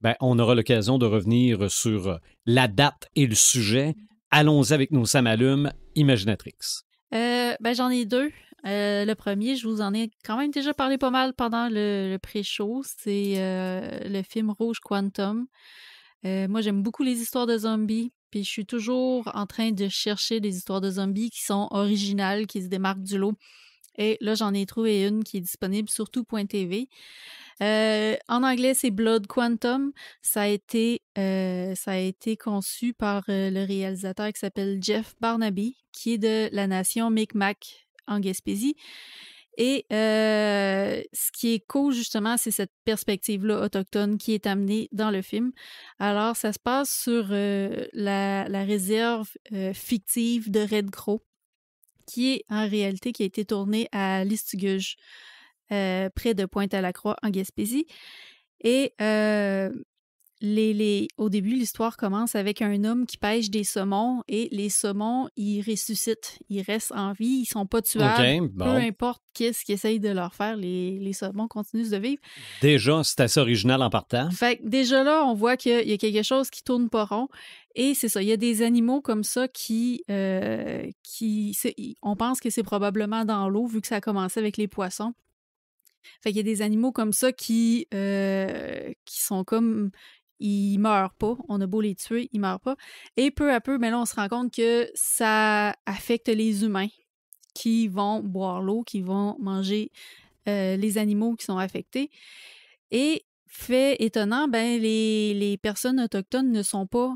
Ben, on aura l'occasion de revenir sur la date et le sujet. Allons-y avec nos samalumes Imaginatrix. Ben, j'en ai deux. Le premier, je vous en ai quand même déjà parlé pas mal pendant le pré-show. C'est le film Rouge Quantum. Moi, j'aime beaucoup les histoires de zombies. Puis je suis toujours en train de chercher des histoires de zombies qui sont originales, qui se démarquent du lot. Et là, j'en ai trouvé une qui est disponible sur tout.tv. En anglais, c'est Blood Quantum. Ça a été conçu par le réalisateur qui s'appelle Jeff Barnaby, qui est de la nation Mi'kmaq en Gaspésie. Et ce qui est cool, justement, c'est cette perspective-là autochtone qui est amenée dans le film. Alors, ça se passe sur la réserve fictive de Red Crow, qui est en réalité qui a été tournée à Listuguj, près de Pointe-à-la-Croix, en Gaspésie. Et au début, l'histoire commence avec un homme qui pêche des saumons et les saumons, ils ressuscitent, ils restent en vie, ils sont pas tuables. OK, bon. Peu importe qu'est-ce qu'ils essayent de leur faire, les saumons continuent de vivre. Déjà, c'est assez original en partant. Fait que déjà là, on voit qu'il y a quelque chose qui tourne pas rond. Et c'est ça, il y a des animaux comme ça on pense que c'est probablement dans l'eau, vu que ça a commencé avec les poissons. Fait qu'il y a des animaux comme ça qui sont comme... Ils meurent pas. On a beau les tuer, ils meurent pas. Et peu à peu, mais là, on se rend compte que ça affecte les humains qui vont boire l'eau, qui vont manger les animaux qui sont affectés. Et fait étonnant, ben les personnes autochtones ne sont pas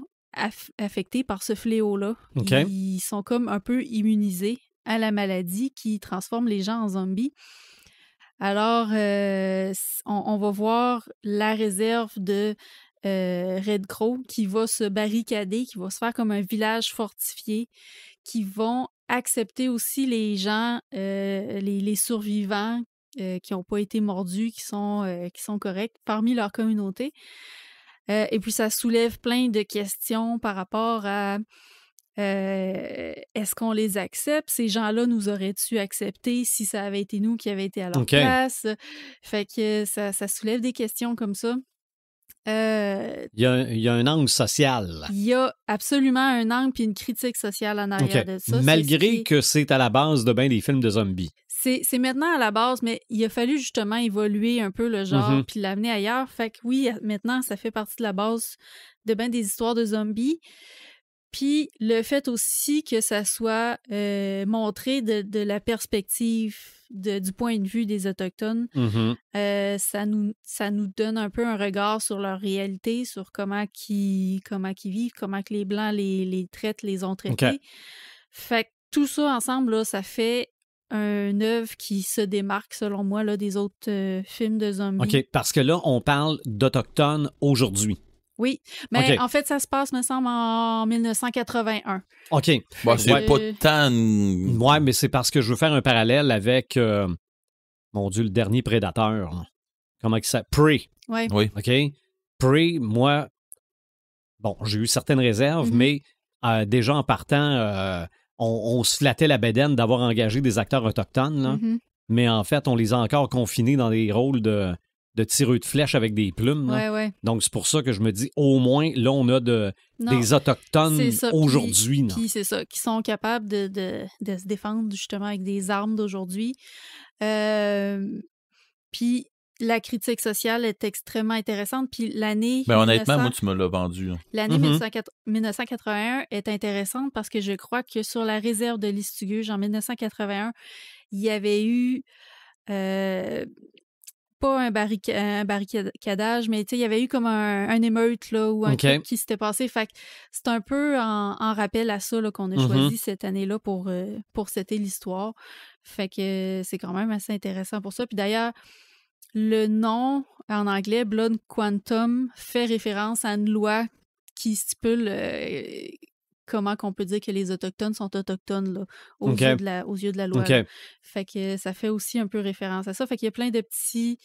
affectées par ce fléau-là. OK. Ils sont comme un peu immunisés à la maladie qui transforme les gens en zombies. Alors, on va voir la réserve de Red Crow qui va se barricader, qui va se faire comme un village fortifié, qui vont accepter aussi les gens, les survivants qui n'ont pas été mordus, qui sont corrects parmi leur communauté. Et puis, ça soulève plein de questions par rapport à est-ce qu'on les accepte? Ces gens-là nous auraient-tu accepté si ça avait été nous qui avions été à leur OK. place? Fait que ça soulève des questions comme ça. Il y a un angle social. Il y a absolument un angle puis une critique sociale en arrière OK. de ça. Malgré que c'est à la base de bien des films de zombies. C'est maintenant à la base, mais il a fallu justement évoluer un peu le genre puis l'amener ailleurs. Fait que oui, maintenant, ça fait partie de la base de bien des histoires de zombies. Puis le fait aussi que ça soit montré de la perspective du point de vue des Autochtones, ça nous donne un peu un regard sur leur réalité, sur comment qu'ils vivent, comment que les Blancs les traitent, les ont traités. OK. Fait que tout ça ensemble, là, ça fait une œuvre qui se démarque, selon moi, là, des autres films de zombies. OK, parce que là, on parle d'Autochtones aujourd'hui. Oui, mais OK. en fait, ça se passe, me semble, en 1981. OK. Bon, c'est Ouais. pas tant... Ouais, mais c'est parce que je veux faire un parallèle avec, mon Dieu, le dernier Prédateur. Comment il s'appelle? Prey. Ouais. Oui. OK? Prey, moi, bon, j'ai eu certaines réserves, mais déjà en partant, on se flattait la bédaine d'avoir engagé des acteurs autochtones, là. Mais en fait, on les a encore confinés dans des rôles de tireux de flèches avec des plumes. Là. Ouais. Donc, c'est pour ça que je me dis, au moins, là, on a des Autochtones C'est ça. aujourd'hui. non? Puis c'est ça, qui sont capables de se défendre justement avec des armes d'aujourd'hui. Puis la critique sociale est extrêmement intéressante. Puis l'année... Ben, honnêtement, moi, tu me l'as vendu. Hein. L'année 1981 est intéressante parce que je crois que sur la réserve de Listuguge, en 1981, il y avait eu... pas un barricadage, mais il y avait eu comme un émeute là, ou un truc qui s'était passé. Fait que c'est un peu en rappel à ça là, qu'on a choisi cette année-là pour setter l'histoire. Fait que c'est quand même assez intéressant pour ça. Puis d'ailleurs, le nom en anglais, Blood Quantum, fait référence à une loi qui stipule comment qu'on peut dire que les Autochtones sont autochtones là, aux yeux de la loi. Fait que ça fait aussi un peu référence à ça. Fait qu'il y a plein de petits...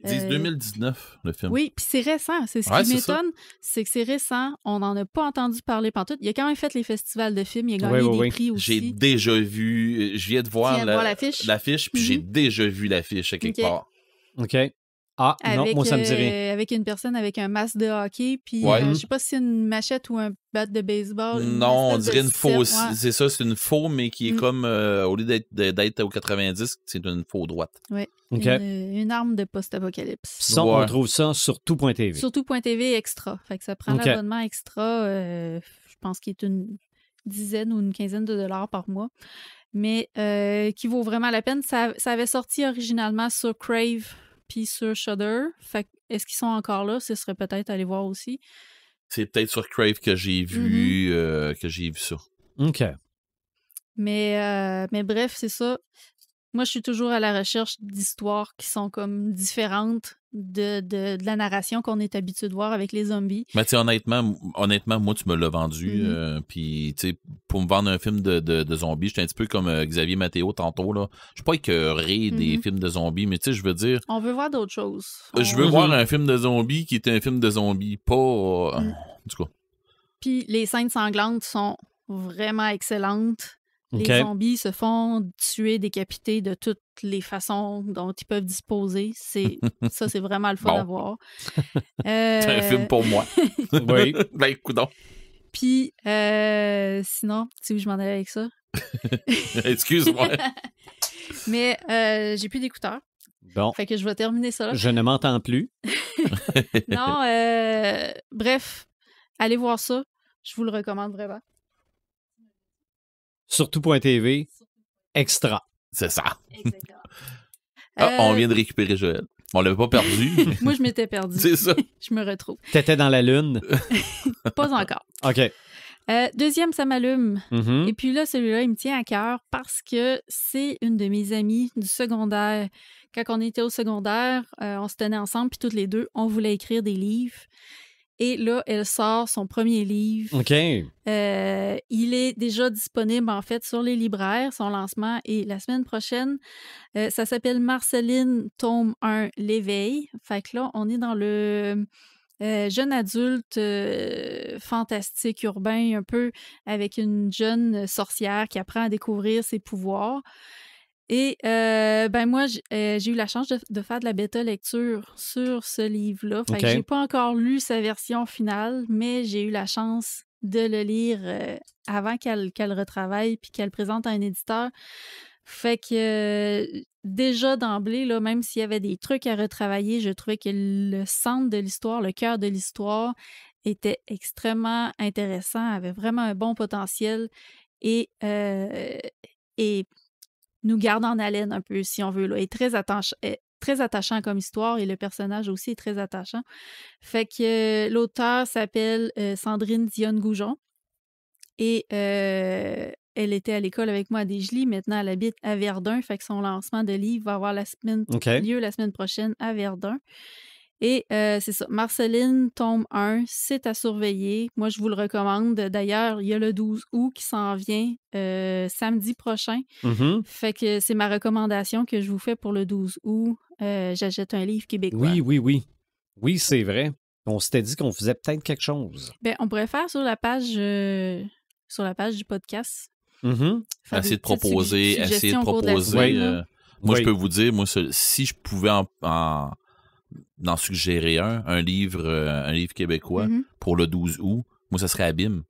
Ils disent 2019, le film. Oui, puis c'est récent. C'est ce qui m'étonne, c'est que c'est récent. On n'en a pas entendu parler pantoute. Il a quand même fait les festivals de films. Il a gagné des prix aussi. J'ai déjà vu... Je viens de voir l'affiche, puis j'ai déjà vu l'affiche à quelque part. OK. Ah, non, moi, ça me dit rien. Avec une personne avec un masque de hockey, puis je sais pas si c'est une machette ou un bat de baseball. Non, on dirait une fausse. Ouais. C'est ça, c'est une faux, mais qui est comme, au lieu d'être au 90, c'est une faux droite. Oui. Okay. Une arme de post-apocalypse. Ça, on trouve ça sur tout.tv. Sur tout.tv extra. Fait que ça prend l'abonnement extra, je pense qu'il est une dizaine ou une quinzaine de dollars par mois. Mais qui vaut vraiment la peine. Ça avait sorti originalement sur Crave puis sur Shudder. Fait est-ce qu'ils sont encore là? Ce serait peut-être aller voir aussi. C'est peut-être sur Crave que j'ai vu ça. OK. Mais bref, c'est ça. Moi, je suis toujours à la recherche d'histoires qui sont comme différentes de la narration qu'on est habitué de voir avec les zombies. Mais tu sais, honnêtement, moi, tu me l'as vendu. Puis, tu sais, pour me vendre un film de zombies, j'étais un petit peu comme Xavier Mathéo tantôt, là. Je suis pas écœuré des films de zombies, mais tu sais, je veux dire... On veut voir d'autres choses. Je veux voir un film de zombies qui est un film de zombies, pas... En tout cas. Puis, les scènes sanglantes sont vraiment excellentes. Les zombies se font tuer, décapités de toutes les façons dont ils peuvent disposer. Ça, c'est vraiment le fun à voir. C'est un film pour moi. Oui. Ben, coudonc. Puis, sinon, tu sais où je m'en allais avec ça? Excuse-moi. Mais j'ai plus d'écouteurs. Bon. Fait que je vais terminer ça là. Je ne m'entends plus. Non, bref, allez voir ça. Je vous le recommande vraiment. Sur tout.tv, extra. C'est ça. Exactement. On vient de récupérer Joël. On l'avait pas perdu. Moi, je m'étais perdu. C'est ça. Je me retrouve. T'étais dans la lune? Pas encore. OK. Deuxième, ça m'allume. Et puis là, celui-là, il me tient à cœur parce que c'est une de mes amies du secondaire. Quand on était au secondaire, on se tenait ensemble, puis toutes les deux, on voulait écrire des livres. Et là, elle sort son premier livre. OK. Il est déjà disponible, en fait, sur les libraires. Son lancement est la semaine prochaine. Ça s'appelle Marceline, tome 1, L'éveil. Fait que là, on est dans le jeune adulte fantastique, urbain, un peu, avec une jeune sorcière qui apprend à découvrir ses pouvoirs. Et moi, j'ai eu la chance de faire de la bêta-lecture sur ce livre-là. Fait que j'ai pas encore lu sa version finale, mais j'ai eu la chance de le lire avant qu'elle retravaille puis qu'elle présente à un éditeur. Fait que déjà d'emblée, là, même s'il y avait des trucs à retravailler, je trouvais que le centre de l'histoire, le cœur de l'histoire était extrêmement intéressant, avait vraiment un bon potentiel et nous garde en haleine un peu, si on veut, là, est très attachant comme histoire et le personnage aussi est très attachant. Fait que l'auteur s'appelle Sandrine Dionne-Goujon et elle était à l'école avec moi à Desjely. Maintenant, elle habite à Verdun. Fait que son lancement de livre va avoir lieu la semaine prochaine à Verdun. Et c'est ça, Marceline, tome 1, c'est à surveiller. Moi, je vous le recommande. D'ailleurs, il y a le 12 août qui s'en vient samedi prochain. Fait que c'est ma recommandation que je vous fais pour le 12 août. J'achète un livre québécois. Oui. Oui, c'est vrai. On s'était dit qu'on faisait peut-être quelque chose. Ben, on pourrait faire sur la page du podcast. Essayer de proposer. Moi, je peux vous dire, si je pouvais d'en suggérer un livre québécois pour le 12 août, moi, ça serait Abîme.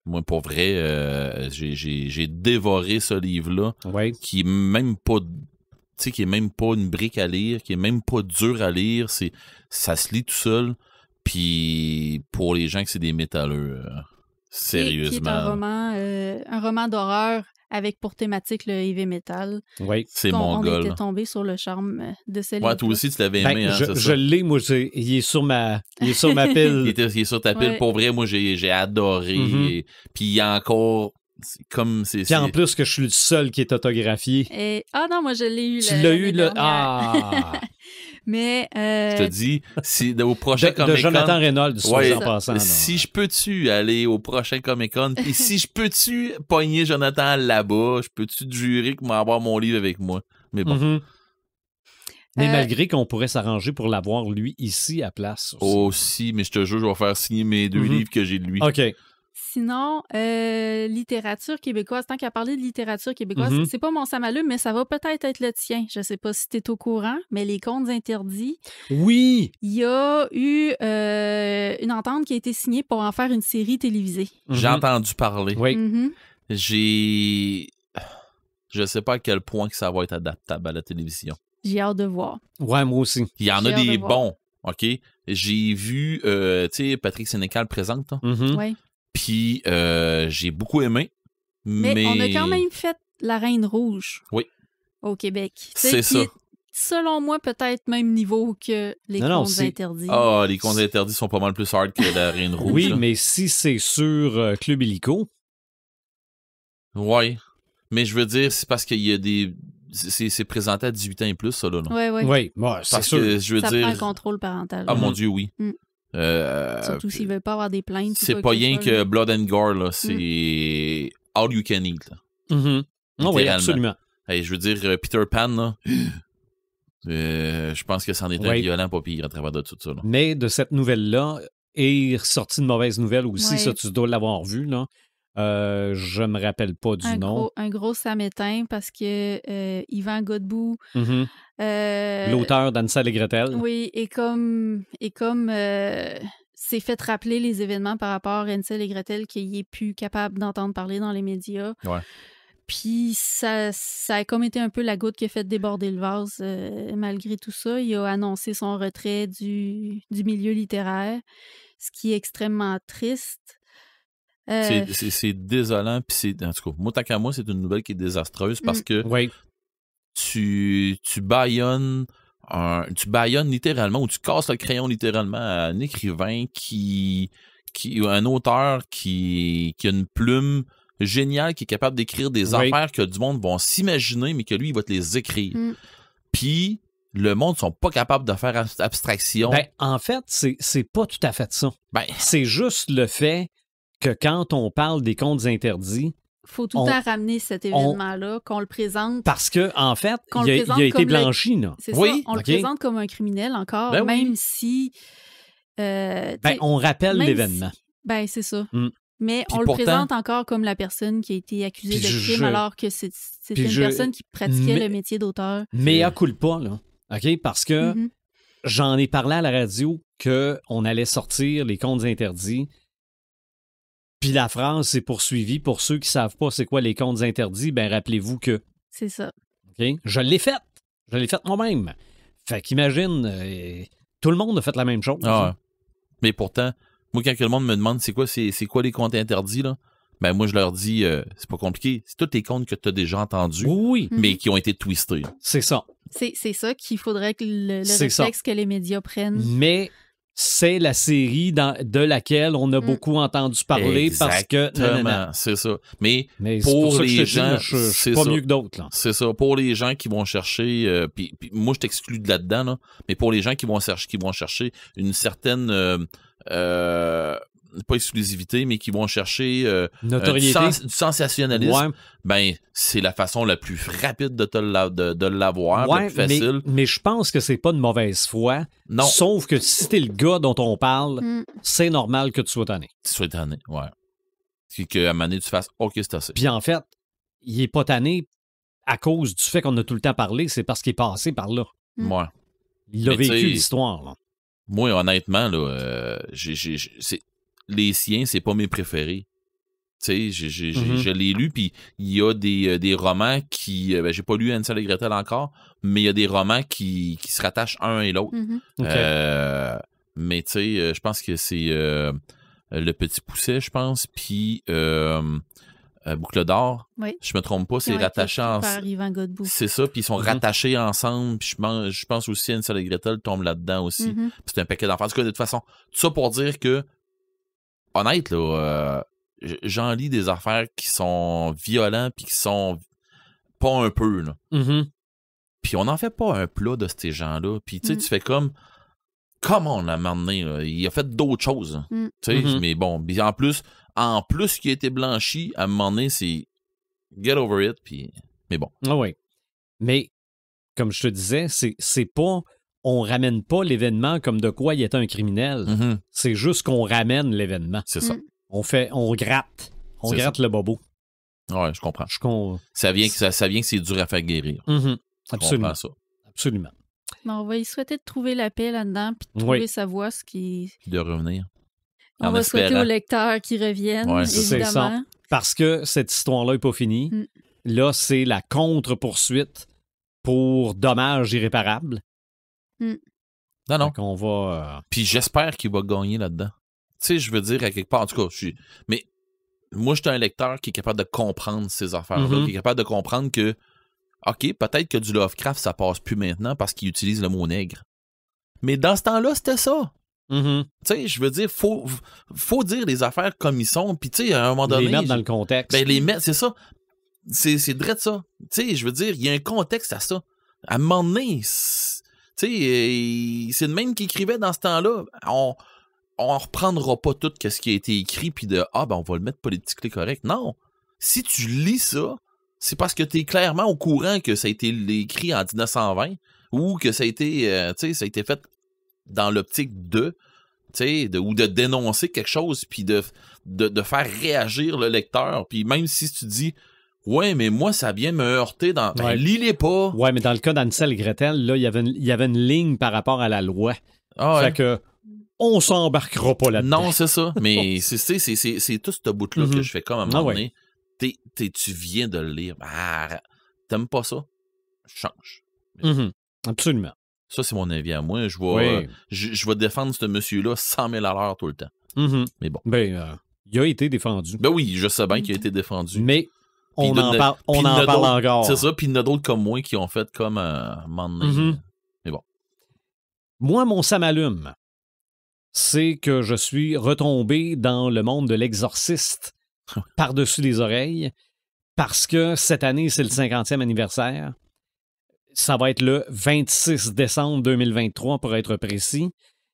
Moi, pour vrai, j'ai dévoré ce livre-là, qui est même pas sais, qui est même pas une brique à lire, qui est même pas dur à lire. Ça se lit tout seul. Puis pour les gens que c'est des métalleux, sérieusement. Qui est un roman d'horreur avec pour thématique le heavy metal. Oui. C'est On mongol. était tombé sur le charme de ce livre. Ouais, toi aussi, tu l'avais Ben, aimé, hein, c'est je ça? l'ai, moi, il est sur ma pile. Il est sur ta pile. Ouais. Pour vrai, moi, j'ai adoré. Mhm. Puis il y a encore... Puis en plus que je suis le seul qui est autographié. Ah non, moi je l'ai eu. Tu l'as eu, là. là? Ah! Mais... Je te dis, au prochain De Comic-Con... Jonathan Reynolds, soit Ouais, en passant. là. si je peux-tu aller au prochain Comic-Con, puis si je peux-tu pogner Jonathan là-bas, je peux-tu te jurer qu'il va avoir mon livre avec moi? Mais bon, Mhm. Mais Euh, malgré qu'on pourrait s'arranger pour l'avoir, lui, ici, à place. Aussi. aussi, mais je te jure, je vais faire signer mes 2 Mhm. livres que j'ai de lui. OK. Sinon, littérature québécoise, tant qu'à parler de littérature québécoise, Mhm. c'est pas mon samalume, mais ça va peut-être être le tien. Je sais pas si tu es au courant, mais les contes interdits, Oui! il y a eu une entente qui a été signée pour en faire une série télévisée. J'ai Mhm. entendu parler. Oui. Mhm. Je sais pas à quel point que ça va être adaptable à la télévision. J'ai hâte de voir. Ouais, moi aussi. Il y en J'ai a hâte des de voir. bons, OK? J'ai vu, tu sais, Patrick Sénécal présente, là. Mhm. Ouais. Puis j'ai beaucoup aimé. Mais on a quand même fait La Reine Rouge Oui. au Québec. Tu sais, C'est qui ça. est, selon moi, peut-être même niveau que les Non, non, contes c'est- interdits. Ah, les contes interdits sont pas mal plus hard que la Reine Rouge. Oui, là. mais si c'est sur Club Illico, Ouais. Mais je veux dire, c'est parce qu'il y a des... C'est présenté à 18 ans et plus, ça, là. là. Ouais, ouais. oui, ouais, c'est Parce sûr. que, je veux Ça dire... prend un contrôle parental. Ah, mon Dieu, oui. Mm. Surtout s'ils veulent pas avoir des plaintes. ou C'est quoi pas que ce rien soit, que là. Blood and Gore, là. C'est all you can eat, là. Mhm. Ah oui, Littéralement. absolument. Hey, je veux dire, Peter Pan, là... je pense que c'en est un Ouais. violent pas pire à travers de tout ça, là. Mais de cette nouvelle-là, est ressortie une mauvaise nouvelle aussi, Ouais. ça, tu dois l'avoir vu, là. Je me rappelle pas du nom. Un gros samétain parce que Yvan Godbout, Mhm. L'auteur d'Hansel et Gretel. oui, et comme s'est fait rappeler les événements par rapport à Hansel et Gretel qu'il est plus capable d'entendre parler dans les médias. Ouais. Puis ça a comme été un peu la goutte qui a fait déborder le vase. Malgré tout ça, il a annoncé son retrait du milieu littéraire, ce qui est extrêmement triste. C'est désolant, puis c'est... En tout cas, moi, tant qu'à moi, c'est une nouvelle qui est désastreuse parce que Oui. tu bâillonnes littéralement, ou tu casses le crayon littéralement à un écrivain un auteur qui a une plume géniale, qui est capable d'écrire des Oui. affaires que du monde vont s'imaginer, mais que lui, il va te les écrire. Mm. Puis, le monde sont pas capables de faire abstraction. Ben, en fait, c'est pas tout à fait ça. Ben, C'est juste le fait que quand on parle des contes interdits, Faut tout le temps ramener cet événement-là, qu'on le présente. parce que en fait, Qu'on il le a présente été comme le- blanchi, là. C'est Oui, ça, on ok. le présente comme un criminel encore, Ben oui. même si... Ben, t'sais, on rappelle même l'événement. Ben, c'est ça. Mm. Mais Puis on pourtant- le présente encore comme la personne qui a été accusée Puis de crime, alors que c'était puis une je- personne qui pratiquait mais- le métier d'auteur. Mais à culpa, là. OK? Parce que Mhm. j'en ai parlé à la radio qu'on allait sortir les contes interdits. Puis la phrase s'est poursuivie. Pour ceux qui savent pas c'est quoi les contes interdits, ben rappelez-vous que. C'est ça. OK? Je l'ai faite. Je l'ai faite moi-même. Fait qu'imagine, tout le monde a fait la même chose. ah ouais. Mais pourtant, moi, quand que le monde me demande c'est quoi les contes interdits, là, ben moi, je leur dis, c'est pas compliqué. C'est tous les contes que tu as déjà entendus, Oui, Mhm. mais qui ont été twistés. là. c'est ça. C'est ça qu'il faudrait que le C'est ça. réflexe que les médias prennent. Mais c'est la série de laquelle on a beaucoup entendu parler parce que. Exactement, c'est ça. Mais Mais pour c'est pour ça que les je te dis, gens, là, je suis c'est pas ça. mieux que d'autres. Là. c'est ça. Pour les gens qui vont chercher, puis moi, je t'exclus de là-dedans, là, mais pour les gens qui vont chercher une certaine, pas exclusivité, mais qui vont chercher Notoriété. du sensationnalisme, Ouais, ben, c'est la façon la plus rapide de l'avoir, ouais, la plus facile. mais je pense que c'est pas de mauvaise foi. Non, Sauf que si t'es le gars dont on parle, Mm. c'est normal que tu sois tanné. tu sois étonné, ouais. C'est qu'à un moment donné, tu fasses « OK, c'est assez ». Puis en fait, il est pas tanné à cause du fait qu'on a tout le temps parlé, c'est parce qu'il est passé par là. Mm. Ouais. Il a Mais tu vécu sais, l'histoire. Là. Moi, honnêtement, là, les siens, c'est pas mes préférés. Tu sais, je l'ai lu, puis il y a des romans qui... j'ai pas lu Hansel et Gretel encore, mais il y a des romans qui se rattachent un et l'autre. Mm-hmm. Mais tu sais, je pense que c'est Le Petit Pousset, je pense, puis Boucle d'Or. Oui. Je me trompe pas, c'est rattaché ensemble. Yvan Godbout. C'est ça, puis ils sont rattachés ensemble, puis je pense aussi Hansel et Gretel tombe là-dedans aussi. Mm-hmm. Puis c'est un paquet d'enfants. En tout cas, de toute façon, tout ça pour dire que, honnête, là... j'en lis des affaires qui sont violentes puis qui sont pas un peu, là. Mm-hmm. Puis on n'en fait pas un plat de ces gens-là. Puis tu sais, tu fais comme on a mené, là. Il a fait d'autres choses. Tu sais, mais bon, en plus qu'il a été blanchi, à un moment donné, c'est get over it, puis... Mais bon. Ah oui. Mais, comme je te disais, c'est pas... On ramène pas l'événement comme de quoi il était un criminel. Mm-hmm. C'est juste qu'on ramène l'événement. C'est ça. On gratte. On C'est gratte le bobo. Ouais, je comprends. Ça vient que c'est dur à faire guérir. Mm-hmm. Je Absolument. comprends ça. Absolument. Mais on va y souhaiter de trouver la paix là-dedans puis de trouver sa voix, ce qui... Puis de revenir. On va souhaiter aux lecteurs qu'ils reviennent, évidemment. C'est ça. Parce que cette histoire-là n'est pas finie. Là, c'est la contre-poursuite pour dommages irréparables. Non. Donc, on va... Puis j'espère qu'il va gagner là-dedans. Tu sais, je veux dire, à quelque part, en tout cas, mais moi, je suis un lecteur qui est capable de comprendre ces affaires-là, qui est capable de comprendre que, OK, peut-être que du Lovecraft, ça passe plus maintenant parce qu'il utilise le mot nègre. Mais dans ce temps-là, c'était ça. Tu sais, je veux dire, faut dire les affaires comme ils sont, puis tu sais, à un moment donné... Les mettre dans le contexte. Ben, les mettre, c'est ça. C'est drôle ça. Tu sais, je veux dire, il y a un contexte à ça. À un moment donné, tu sais, c'est le même qui écrivait dans ce temps-là. On reprendra pas tout ce qui a été écrit puis on va le mettre politiquement correct. Non. Si tu lis ça, c'est parce que tu es clairement au courant que ça a été écrit en 1920 ou que ça a été ça a été fait dans l'optique ou de dénoncer quelque chose puis de faire réagir le lecteur. Puis même si tu dis ouais, mais moi ça vient me heurter dans lis-les pas. Ouais, mais dans le cas d'Hansel et Gretel, là, il y avait une ligne par rapport à la loi. Fait que on s'embarquera pas là-dedans. Non, c'est ça. Mais c'est tout ce bout-là que je fais comme à un moment donné. Tu viens de le lire. T'aimes pas ça? Change. Absolument. Ça, c'est mon avis à moi. Je vais défendre ce monsieur-là 100 000 à l'heure tout le temps. Mais bon. Ben, il a été défendu. Ben oui, je sais bien qu'il a été défendu. Mais on en parle encore. C'est ça, puis il y en a d'autres comme moi qui ont fait comme un moment donné. Mais bon. Moi, mon ça m'allume. C'est que je suis retombé dans le monde de l'exorciste par-dessus les oreilles parce que cette année, c'est le 50e anniversaire. Ça va être le 26 décembre 2023, pour être précis.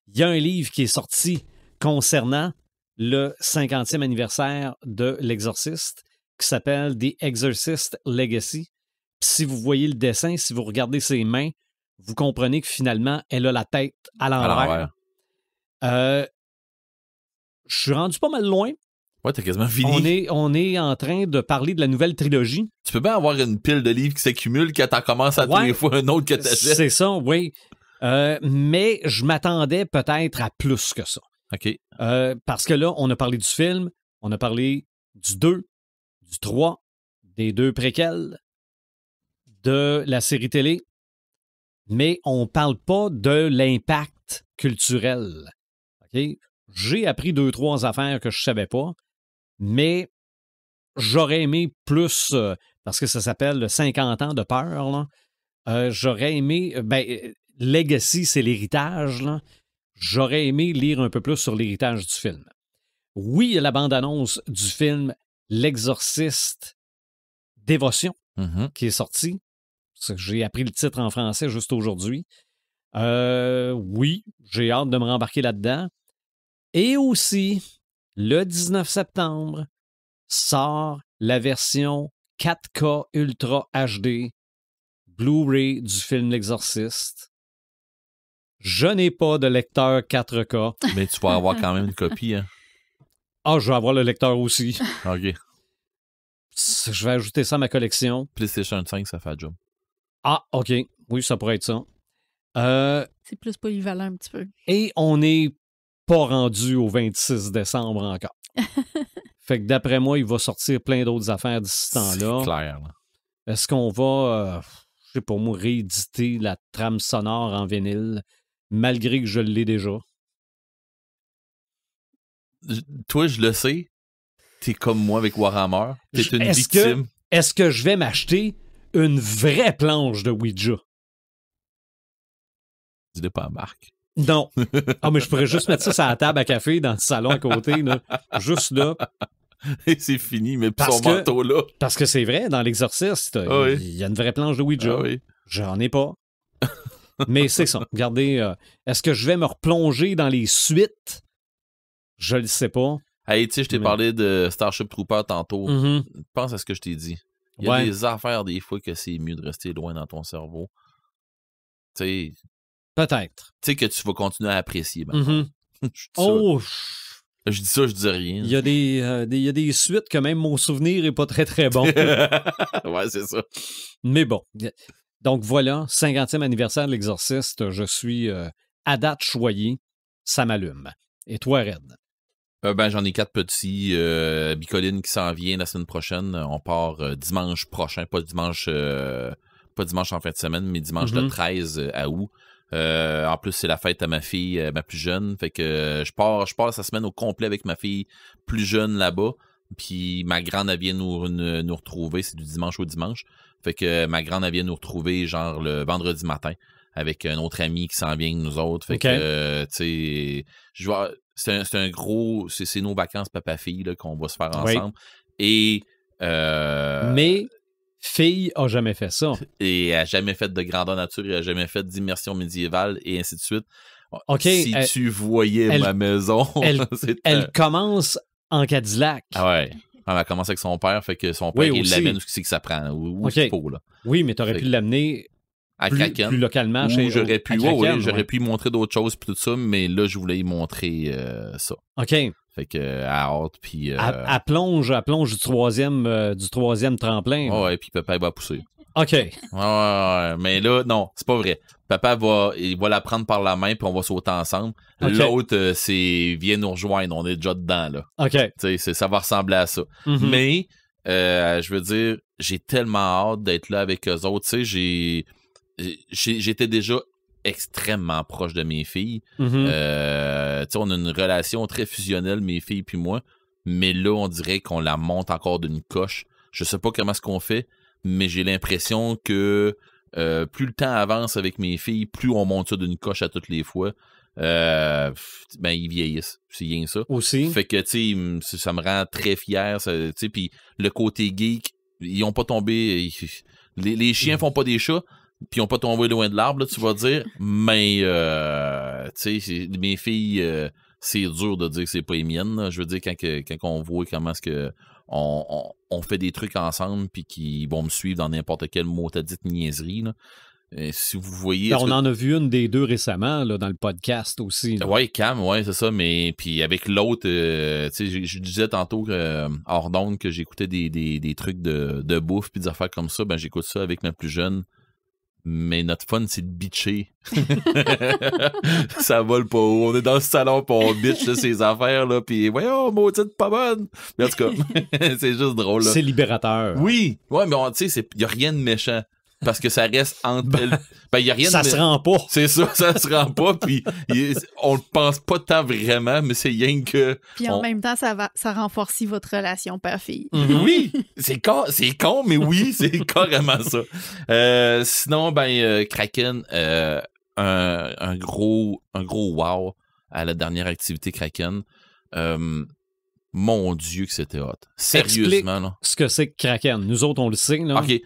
Il y a un livre qui est sorti concernant le 50e anniversaire de l'exorciste qui s'appelle The Exorcist Legacy. Puis si vous voyez le dessin, si vous regardez ses mains, vous comprenez que finalement, elle a la tête à l'envers. Je suis rendu pas mal loin. Ouais, t'as quasiment fini. On est en train de parler de la nouvelle trilogie. Tu peux bien avoir une pile de livres qui s'accumulent quand t'en commences à tous les fois un autre que t'achètes. C'est ça, oui. Mais je m'attendais peut-être à plus que ça. OK. Parce que là, on a parlé du film, on a parlé du 2, du 3, des 2 préquels, de la série télé, mais on parle pas de l'impact culturel. Okay? J'ai appris 2-3 affaires que je savais pas, mais j'aurais aimé plus, parce que ça s'appelle le 50 ans de peur, là. J'aurais aimé, Legacy, c'est l'héritage, là. J'aurais aimé lire un peu plus sur l'héritage du film. Oui, il y a la bande-annonce du film L'Exorciste Dévotion qui est sorti. J'ai appris le titre en français juste aujourd'hui. Oui, j'ai hâte de me rembarquer là-dedans. Et aussi, le 19 septembre, sort la version 4K Ultra HD Blu-ray du film L'Exorciste. Je n'ai pas de lecteur 4K. Mais tu vas avoir quand même une copie, hein? Ah, je vais avoir le lecteur aussi. OK. Je vais ajouter ça à ma collection. PlayStation 5, ça fait le job. Ah, OK. Oui, ça pourrait être ça. C'est plus polyvalent un petit peu. Et on n'est pas rendu au 26 décembre encore. Fait que d'après moi, il va sortir plein d'autres affaires d'ici ce temps-là. C'est clair. Là. Est-ce qu'on va, je sais pas moi, rééditer la trame sonore en vinyle, malgré que je l'ai déjà? Toi, je le sais. T'es comme moi avec Warhammer. T'es une victime. Est-ce que je vais m'acheter une vraie planche de Ouija? Dis-le pas à Marc. Non. Ah, mais je pourrais juste mettre ça sur la table à café dans le salon à côté, là. Juste là. Et c'est fini, mais son manteau là. Parce que c'est vrai, dans l'Exorciste, il y a une vraie planche de Ouija. Ah oui. J'en ai pas. Mais c'est ça. Regardez, est-ce que je vais me replonger dans les suites? Je le sais pas. Hey, tu sais, je t'ai parlé de Starship Trooper tantôt. Mm-hmm. Pense à ce que je t'ai dit. Il y a des affaires, des fois, que c'est mieux de rester loin dans ton cerveau. Tu sais. Peut-être. Tu sais que tu vas continuer à apprécier. Mm-hmm. Je dis ça, je dis rien. Il y a des suites que même mon souvenir est pas très, très bon. Ouais, c'est ça. Mais bon. Donc voilà, 50e anniversaire de l'Exorciste. Je suis à date choyé. Ça m'allume. Et toi, Red? J'en ai 4 petits. Bicoline qui s'en vient la semaine prochaine. On part dimanche prochain. Pas dimanche en fin de semaine, mais dimanche le 13 août. En plus, c'est la fête à ma fille, ma plus jeune. Fait que je pars sa semaine au complet avec ma fille plus jeune là-bas. Puis ma grande, elle vient nous retrouver. C'est du dimanche au dimanche. Fait que ma grande, elle vient nous retrouver genre le vendredi matin avec un autre ami qui s'en vient avec nous autres. Fait que, tu sais, c'est un gros... C'est nos vacances papa-fille là, qu'on va se faire ensemble. Oui. Et... Mais... Fille a jamais fait ça. Et elle a jamais fait de grandeur nature, elle a jamais fait d'immersion médiévale, et ainsi de suite. Okay, si tu voyais ma maison... Elle commence en Cadillac. Ah ouais. Elle a commencé avec son père, fait que son père, il l'amène où c'est que ça prend, où il faut. Là. Oui, mais tu aurais pu l'amener à Kraken. Plus localement. J'aurais pu, j'aurais pu montrer d'autres choses puis tout ça, mais là, je voulais y montrer ça. OK. Fait que à hâte, puis... Elle plonge du troisième tremplin. Ouais, puis papa, il va pousser. OK. Ouais, mais là, non, c'est pas vrai. Papa il va la prendre par la main, puis on va sauter ensemble. Okay. L'autre, c'est viens nous rejoindre, on est déjà dedans, là. OK. Tu sais, ça va ressembler à ça. Mm-hmm. Mais, je veux dire, j'ai tellement hâte d'être là avec eux autres. Tu sais, j'étais déjà extrêmement proche de mes filles. Mm-hmm. Tu sais, on a une relation très fusionnelle, mes filles puis moi, mais là, on dirait qu'on la monte encore d'une coche. Je sais pas comment est-ce qu'on fait, mais j'ai l'impression que plus le temps avance avec mes filles, plus on monte ça d'une coche à toutes les fois. Ils vieillissent, c'est rien ça. Aussi. Fait que, tu sais, ça me rend très fier, tu sais, puis le côté geek, ils ont pas tombé... Les chiens font pas des chats, puis ils ont pas tombé loin de l'arbre, là, tu vas dire, mais, tu sais, mes filles, c'est dur de dire que c'est pas les miennes, là. Je veux dire, quand on voit comment est-ce que on fait des trucs ensemble, puis qu'ils vont me suivre dans n'importe quelle mot-à-dite niaiserie, là. Si vous voyez... on en a vu une des deux récemment, là, dans le podcast aussi. Oui, Cam, ouais, c'est ça, mais puis avec l'autre, tu sais, je disais tantôt hors d'onde que j'écoutais des trucs de bouffe puis des affaires comme ça, ben j'écoute ça avec ma plus jeune, mais notre fun, c'est de bitcher. Ça vole pas haut. On est dans le salon pis on bitch là, ces affaires, là, pis voyons, maudite pas bonne. Mais en tout cas, c'est juste drôle, là. C'est libérateur. Oui, ouais, mais tu sais, y a rien de méchant. Parce que ça reste entre elles. Y a rien ça se rend pas. C'est ça se rend pas, puis on le pense pas tant vraiment, mais c'est rien que... Puis en même temps, ça renforce votre relation père-fille. Mm-hmm. Oui, c'est con, mais oui, c'est carrément ça. Sinon, Kraken, un gros wow à la dernière activité Kraken. Mon Dieu que c'était hot. Sérieusement, explique là. Ce que c'est que Kraken. Nous autres, on le sait, là. OK.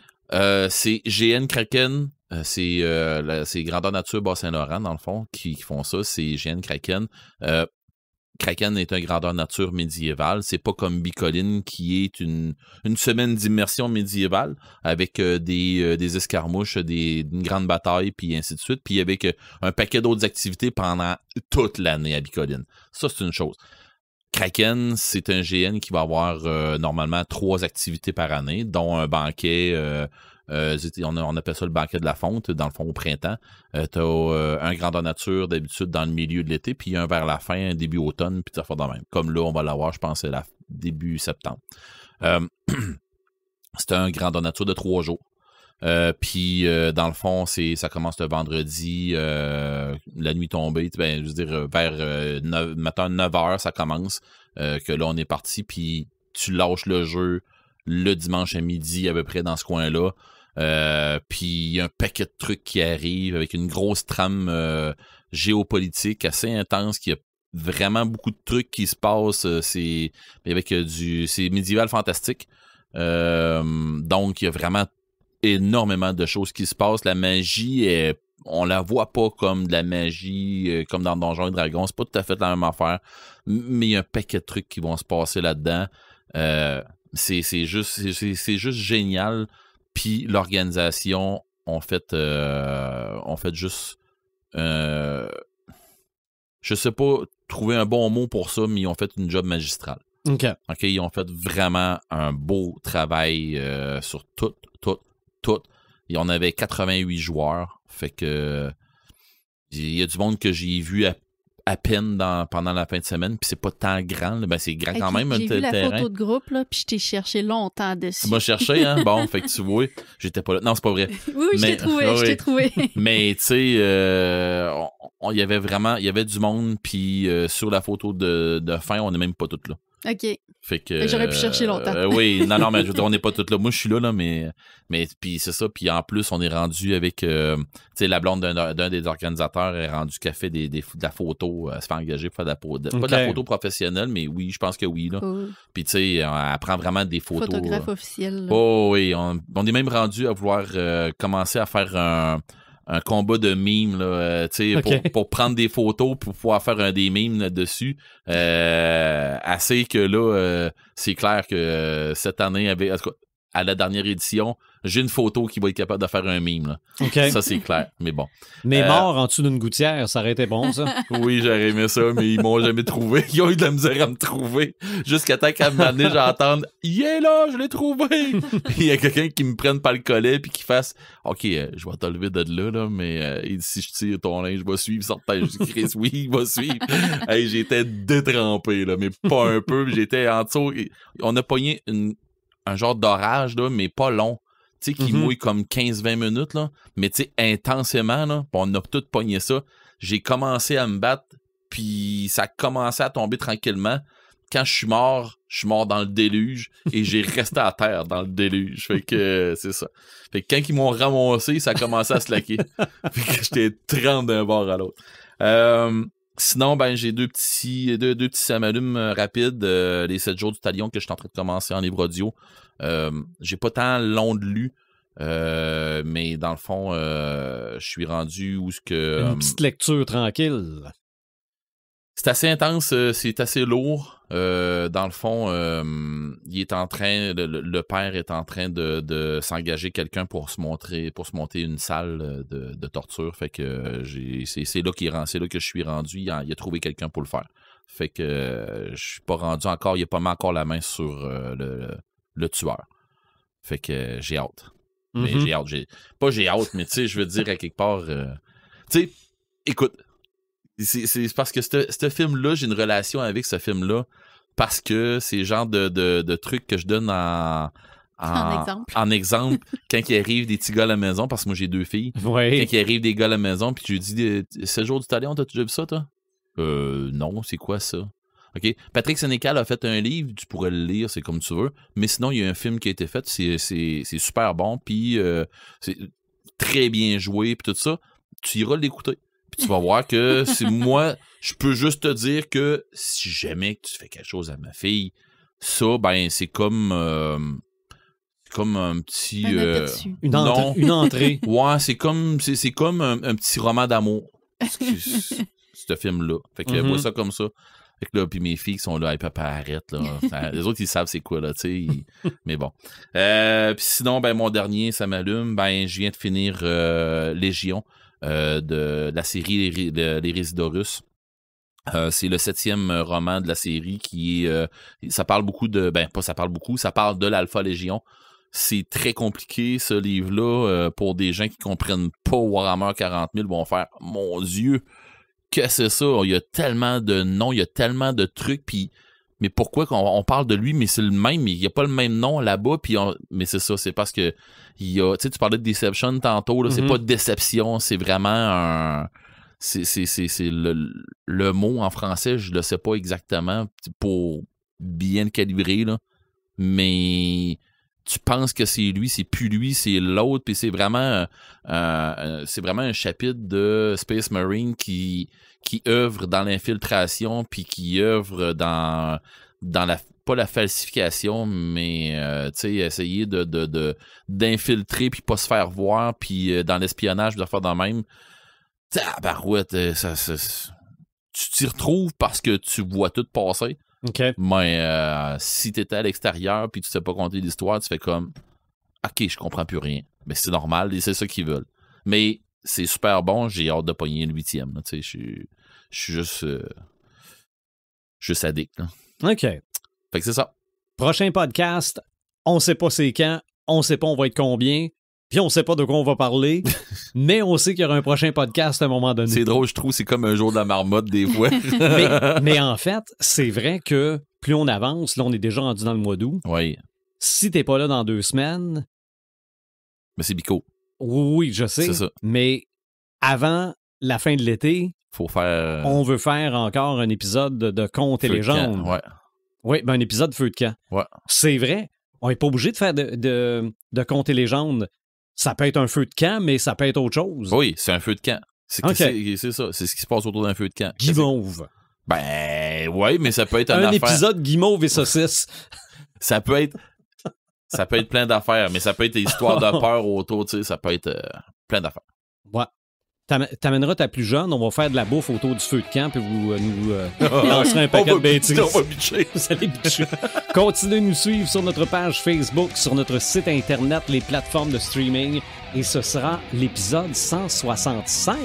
C'est GN Kraken, c'est Grandeur Nature Bas-Saint-Laurent, dans le fond, qui font ça. C'est GN Kraken. Kraken est un Grandeur Nature médiéval. C'est pas comme Bicoline, qui est une semaine d'immersion médiévale avec des escarmouches, une grande bataille, puis ainsi de suite. Puis avec un paquet d'autres activités pendant toute l'année à Bicoline. Ça, c'est une chose. Kraken, c'est un GN qui va avoir normalement 3 activités par année, dont un banquet, on appelle ça le banquet de la fonte, dans le fond au printemps. T'as un Grandeur Nature d'habitude dans le milieu de l'été, puis un vers la fin, début automne, puis ça fait de même. Comme là, on va l'avoir, je pense, la début septembre. C'était un grandeur nature de 3 jours. Puis dans le fond, ça commence le vendredi, la nuit tombée, ben, je veux dire, vers 9 heures, ça commence, que là, on est parti, puis tu lâches le jeu le dimanche à midi, à peu près, dans ce coin-là. Puis il y a un paquet de trucs qui arrivent, avec une grosse trame géopolitique assez intense, qui a vraiment beaucoup de trucs qui se passent, c'est médiéval fantastique. Donc, il y a vraiment énormément de choses qui se passent. La magie, on la voit pas comme de la magie, comme dans Donjons et Dragons. C'est pas tout à fait la même affaire, mais il y a un paquet de trucs qui vont se passer là-dedans. C'est juste génial. Puis l'organisation, on fait juste... je sais pas trouver un bon mot pour ça, mais ils ont fait une job magistrale. OK. Ils ont fait vraiment un beau travail sur tout. Et on avait 88 joueurs. Fait que il y a du monde que j'ai vu à peine pendant la fin de semaine, puis c'est pas tant grand. Ben, c'est grand quand même. J'ai vu la photo de groupe, là, puis je t'ai cherché longtemps dessus. Tu m'as cherché, hein? Bon, fait que tu vois, j'étais pas là. Non, c'est pas vrai. Oui, je t'ai trouvé. Mais tu sais, il y avait du monde, puis sur la photo de fin, on n'est même pas toutes là. OK. Fait que j'aurais pu chercher longtemps. Oui, non, mais je veux dire, on n'est pas toutes là. Moi, je suis là, mais puis c'est ça. Puis en plus, on est rendu avec, tu sais, la blonde d'un des organisateurs est rendu qu'elle fait de la photo, elle se fait engager pour faire pas de la photo professionnelle, mais oui, je pense que oui, là. Cool. Puis tu sais, elle prend vraiment des photos. Photographe officiel. Oh oui, on est même rendu à vouloir commencer à faire un combat de mimes là, pour prendre des photos pour pouvoir faire des mimes là-dessus. Assez que là, c'est clair que cette année, en tout cas, à la dernière édition, j'ai une photo qui va être capable de faire un mime. Là. Okay. Ça, c'est clair. Mais bon. Mais mort en dessous d'une gouttière, ça aurait été bon, ça. Oui, j'aurais aimé ça, mais ils m'ont jamais trouvé. Ils ont eu de la misère à me trouver. Jusqu'à temps qu'à un moment donné, j'entende « Il est là, je l'ai trouvé! » Il y a quelqu'un qui me prenne par le collet puis qui fasse « OK, je vais te lever de là, mais si je tire ton linge, je vais suivre certain. » Je dis « Chris, oui, il va suivre. » Hey, j'étais détrempé, là, mais pas un peu. J'étais en dessous. On a pogné un genre d'orage, là, mais pas long. Tu sais, qui mouille comme 15-20 minutes, là. Mais tu sais, intensément, là. On a tout pogné ça. J'ai commencé à me battre, puis ça a commencé à tomber tranquillement. Quand je suis mort dans le déluge, et j'ai resté à terre dans le déluge. Fait que c'est ça. Fait que quand ils m'ont ramassé, ça a commencé à se laquer. Fait que j'étais 30 d'un bord à l'autre. Sinon, ben j'ai deux petits samalumes rapides, les 7 jours du talion que je suis en train de commencer en livre audio. J'ai pas tant long de lu, mais dans le fond, je suis rendu où ce que... Une petite lecture tranquille. C'est assez intense, c'est assez lourd. Dans le fond, il est en train, le père est en train de s'engager quelqu'un pour se monter une salle de torture. Fait que c'est là que je suis rendu. Il a trouvé quelqu'un pour le faire. Fait que je suis pas rendu encore, il a pas mis encore la main sur le tueur. Fait que j'ai hâte. Mais j'ai hâte. J'ai hâte, mais tu sais, je veux dire à quelque part. Tu sais, écoute. C'est parce que ce film-là, j'ai une relation avec ce film-là parce que c'est le genre de trucs que je donne en exemple quand il arrive des petits gars à la maison, parce que moi j'ai 2 filles. Oui. Quand il arrive des gars à la maison, puis je lui dis « 7 jours du talion, t'as déjà vu ça, toi? » Non, c'est quoi ça? OK. Patrick Sénécal a fait un livre, tu pourrais le lire, c'est comme tu veux, mais sinon, il y a un film qui a été fait, c'est super bon, puis c'est très bien joué, puis tout ça. Tu iras l'écouter. Puis tu vas voir que moi, je peux juste te dire que si jamais tu fais quelque chose à ma fille, ça, ben, c'est comme un petit... une entrée. Ouais, c'est comme un petit roman d'amour. Ce film-là. Fait que vois ça comme ça. Fait que là, puis mes filles qui sont là, hey, papa, arrête, là. Les autres, ils savent c'est quoi, là, tu sais. Mais bon. Puis sinon, ben, mon dernier, ça m'allume. Ben, je viens de finir Légion. De la série Les Résidorus. C'est le 7e roman de la série qui est... ça parle beaucoup de... Ben, pas ça parle beaucoup, ça parle de l'Alpha Légion. C'est très compliqué, ce livre-là, pour des gens qui comprennent pas Warhammer 40 000, vont faire « Mon Dieu, que c'est ça? » Il y a tellement de noms, il y a tellement de trucs, puis mais pourquoi on parle de lui, mais c'est le même, mais il n'y a pas le même nom là-bas, mais c'est ça, c'est parce que il y a, tu sais, tu parlais de Deception tantôt, là, c'est pas déception, c'est vraiment un... C'est le mot en français, je le sais pas exactement pour bien le calibrer, là, mais tu penses que c'est lui, c'est plus lui, c'est l'autre, puis c'est vraiment un chapitre de Space Marine qui œuvre dans l'infiltration, puis qui œuvre dans pas la falsification, mais tu sais, essayer d'infiltrer puis pas se faire voir, puis dans l'espionnage, de faire dans le même. Tabarouette, tu t'y retrouves parce que tu vois tout passer. OK. Mais si t'étais à l'extérieur puis tu sais pas compter l'histoire, tu fais comme OK, je comprends plus rien. Mais c'est normal et c'est ça qu'ils veulent. Mais c'est super bon, j'ai hâte de pogner le 8e. Tu sais, je suis juste addict. Là. OK. Fait que c'est ça. Prochain podcast, on sait pas c'est quand, on sait pas on va être combien, puis on sait pas de quoi on va parler, mais on sait qu'il y aura un prochain podcast à un moment donné. C'est drôle, je trouve, c'est comme un jour de la marmotte des fois. mais en fait, c'est vrai que plus on avance, là on est déjà rendu dans le mois d'août. Oui. Si t'es pas là dans 2 semaines... Mais c'est bico. Oui, je sais. C'est ça. Mais avant la fin de l'été, faut faire... on veut faire encore un épisode de Contes et légendes. Ouais. Oui, ben un épisode Feu de camp. Ouais. C'est vrai. On n'est pas obligé de faire de Contes et légendes. Ça peut être un feu de camp, mais ça peut être autre chose. Oui, c'est un feu de camp. C'est ça. C'est ce qui se passe autour d'un feu de camp. Guimauve. Ben, ouais, mais ça peut être un épisode guimauve et saucisse. Ça peut être plein d'affaires, mais ça peut être des histoires de peur autour, tu sais, ça peut être plein d'affaires. Ouais. T'amèneras ta plus jeune, on va faire de la bouffe autour du feu de camp, puis vous nous lancerez un paquet de bêtises. On va bitcher. Vous allez bitcher. Continuez de nous suivre sur notre page Facebook, sur notre site Internet, les plateformes de streaming, et ce sera l'épisode 165.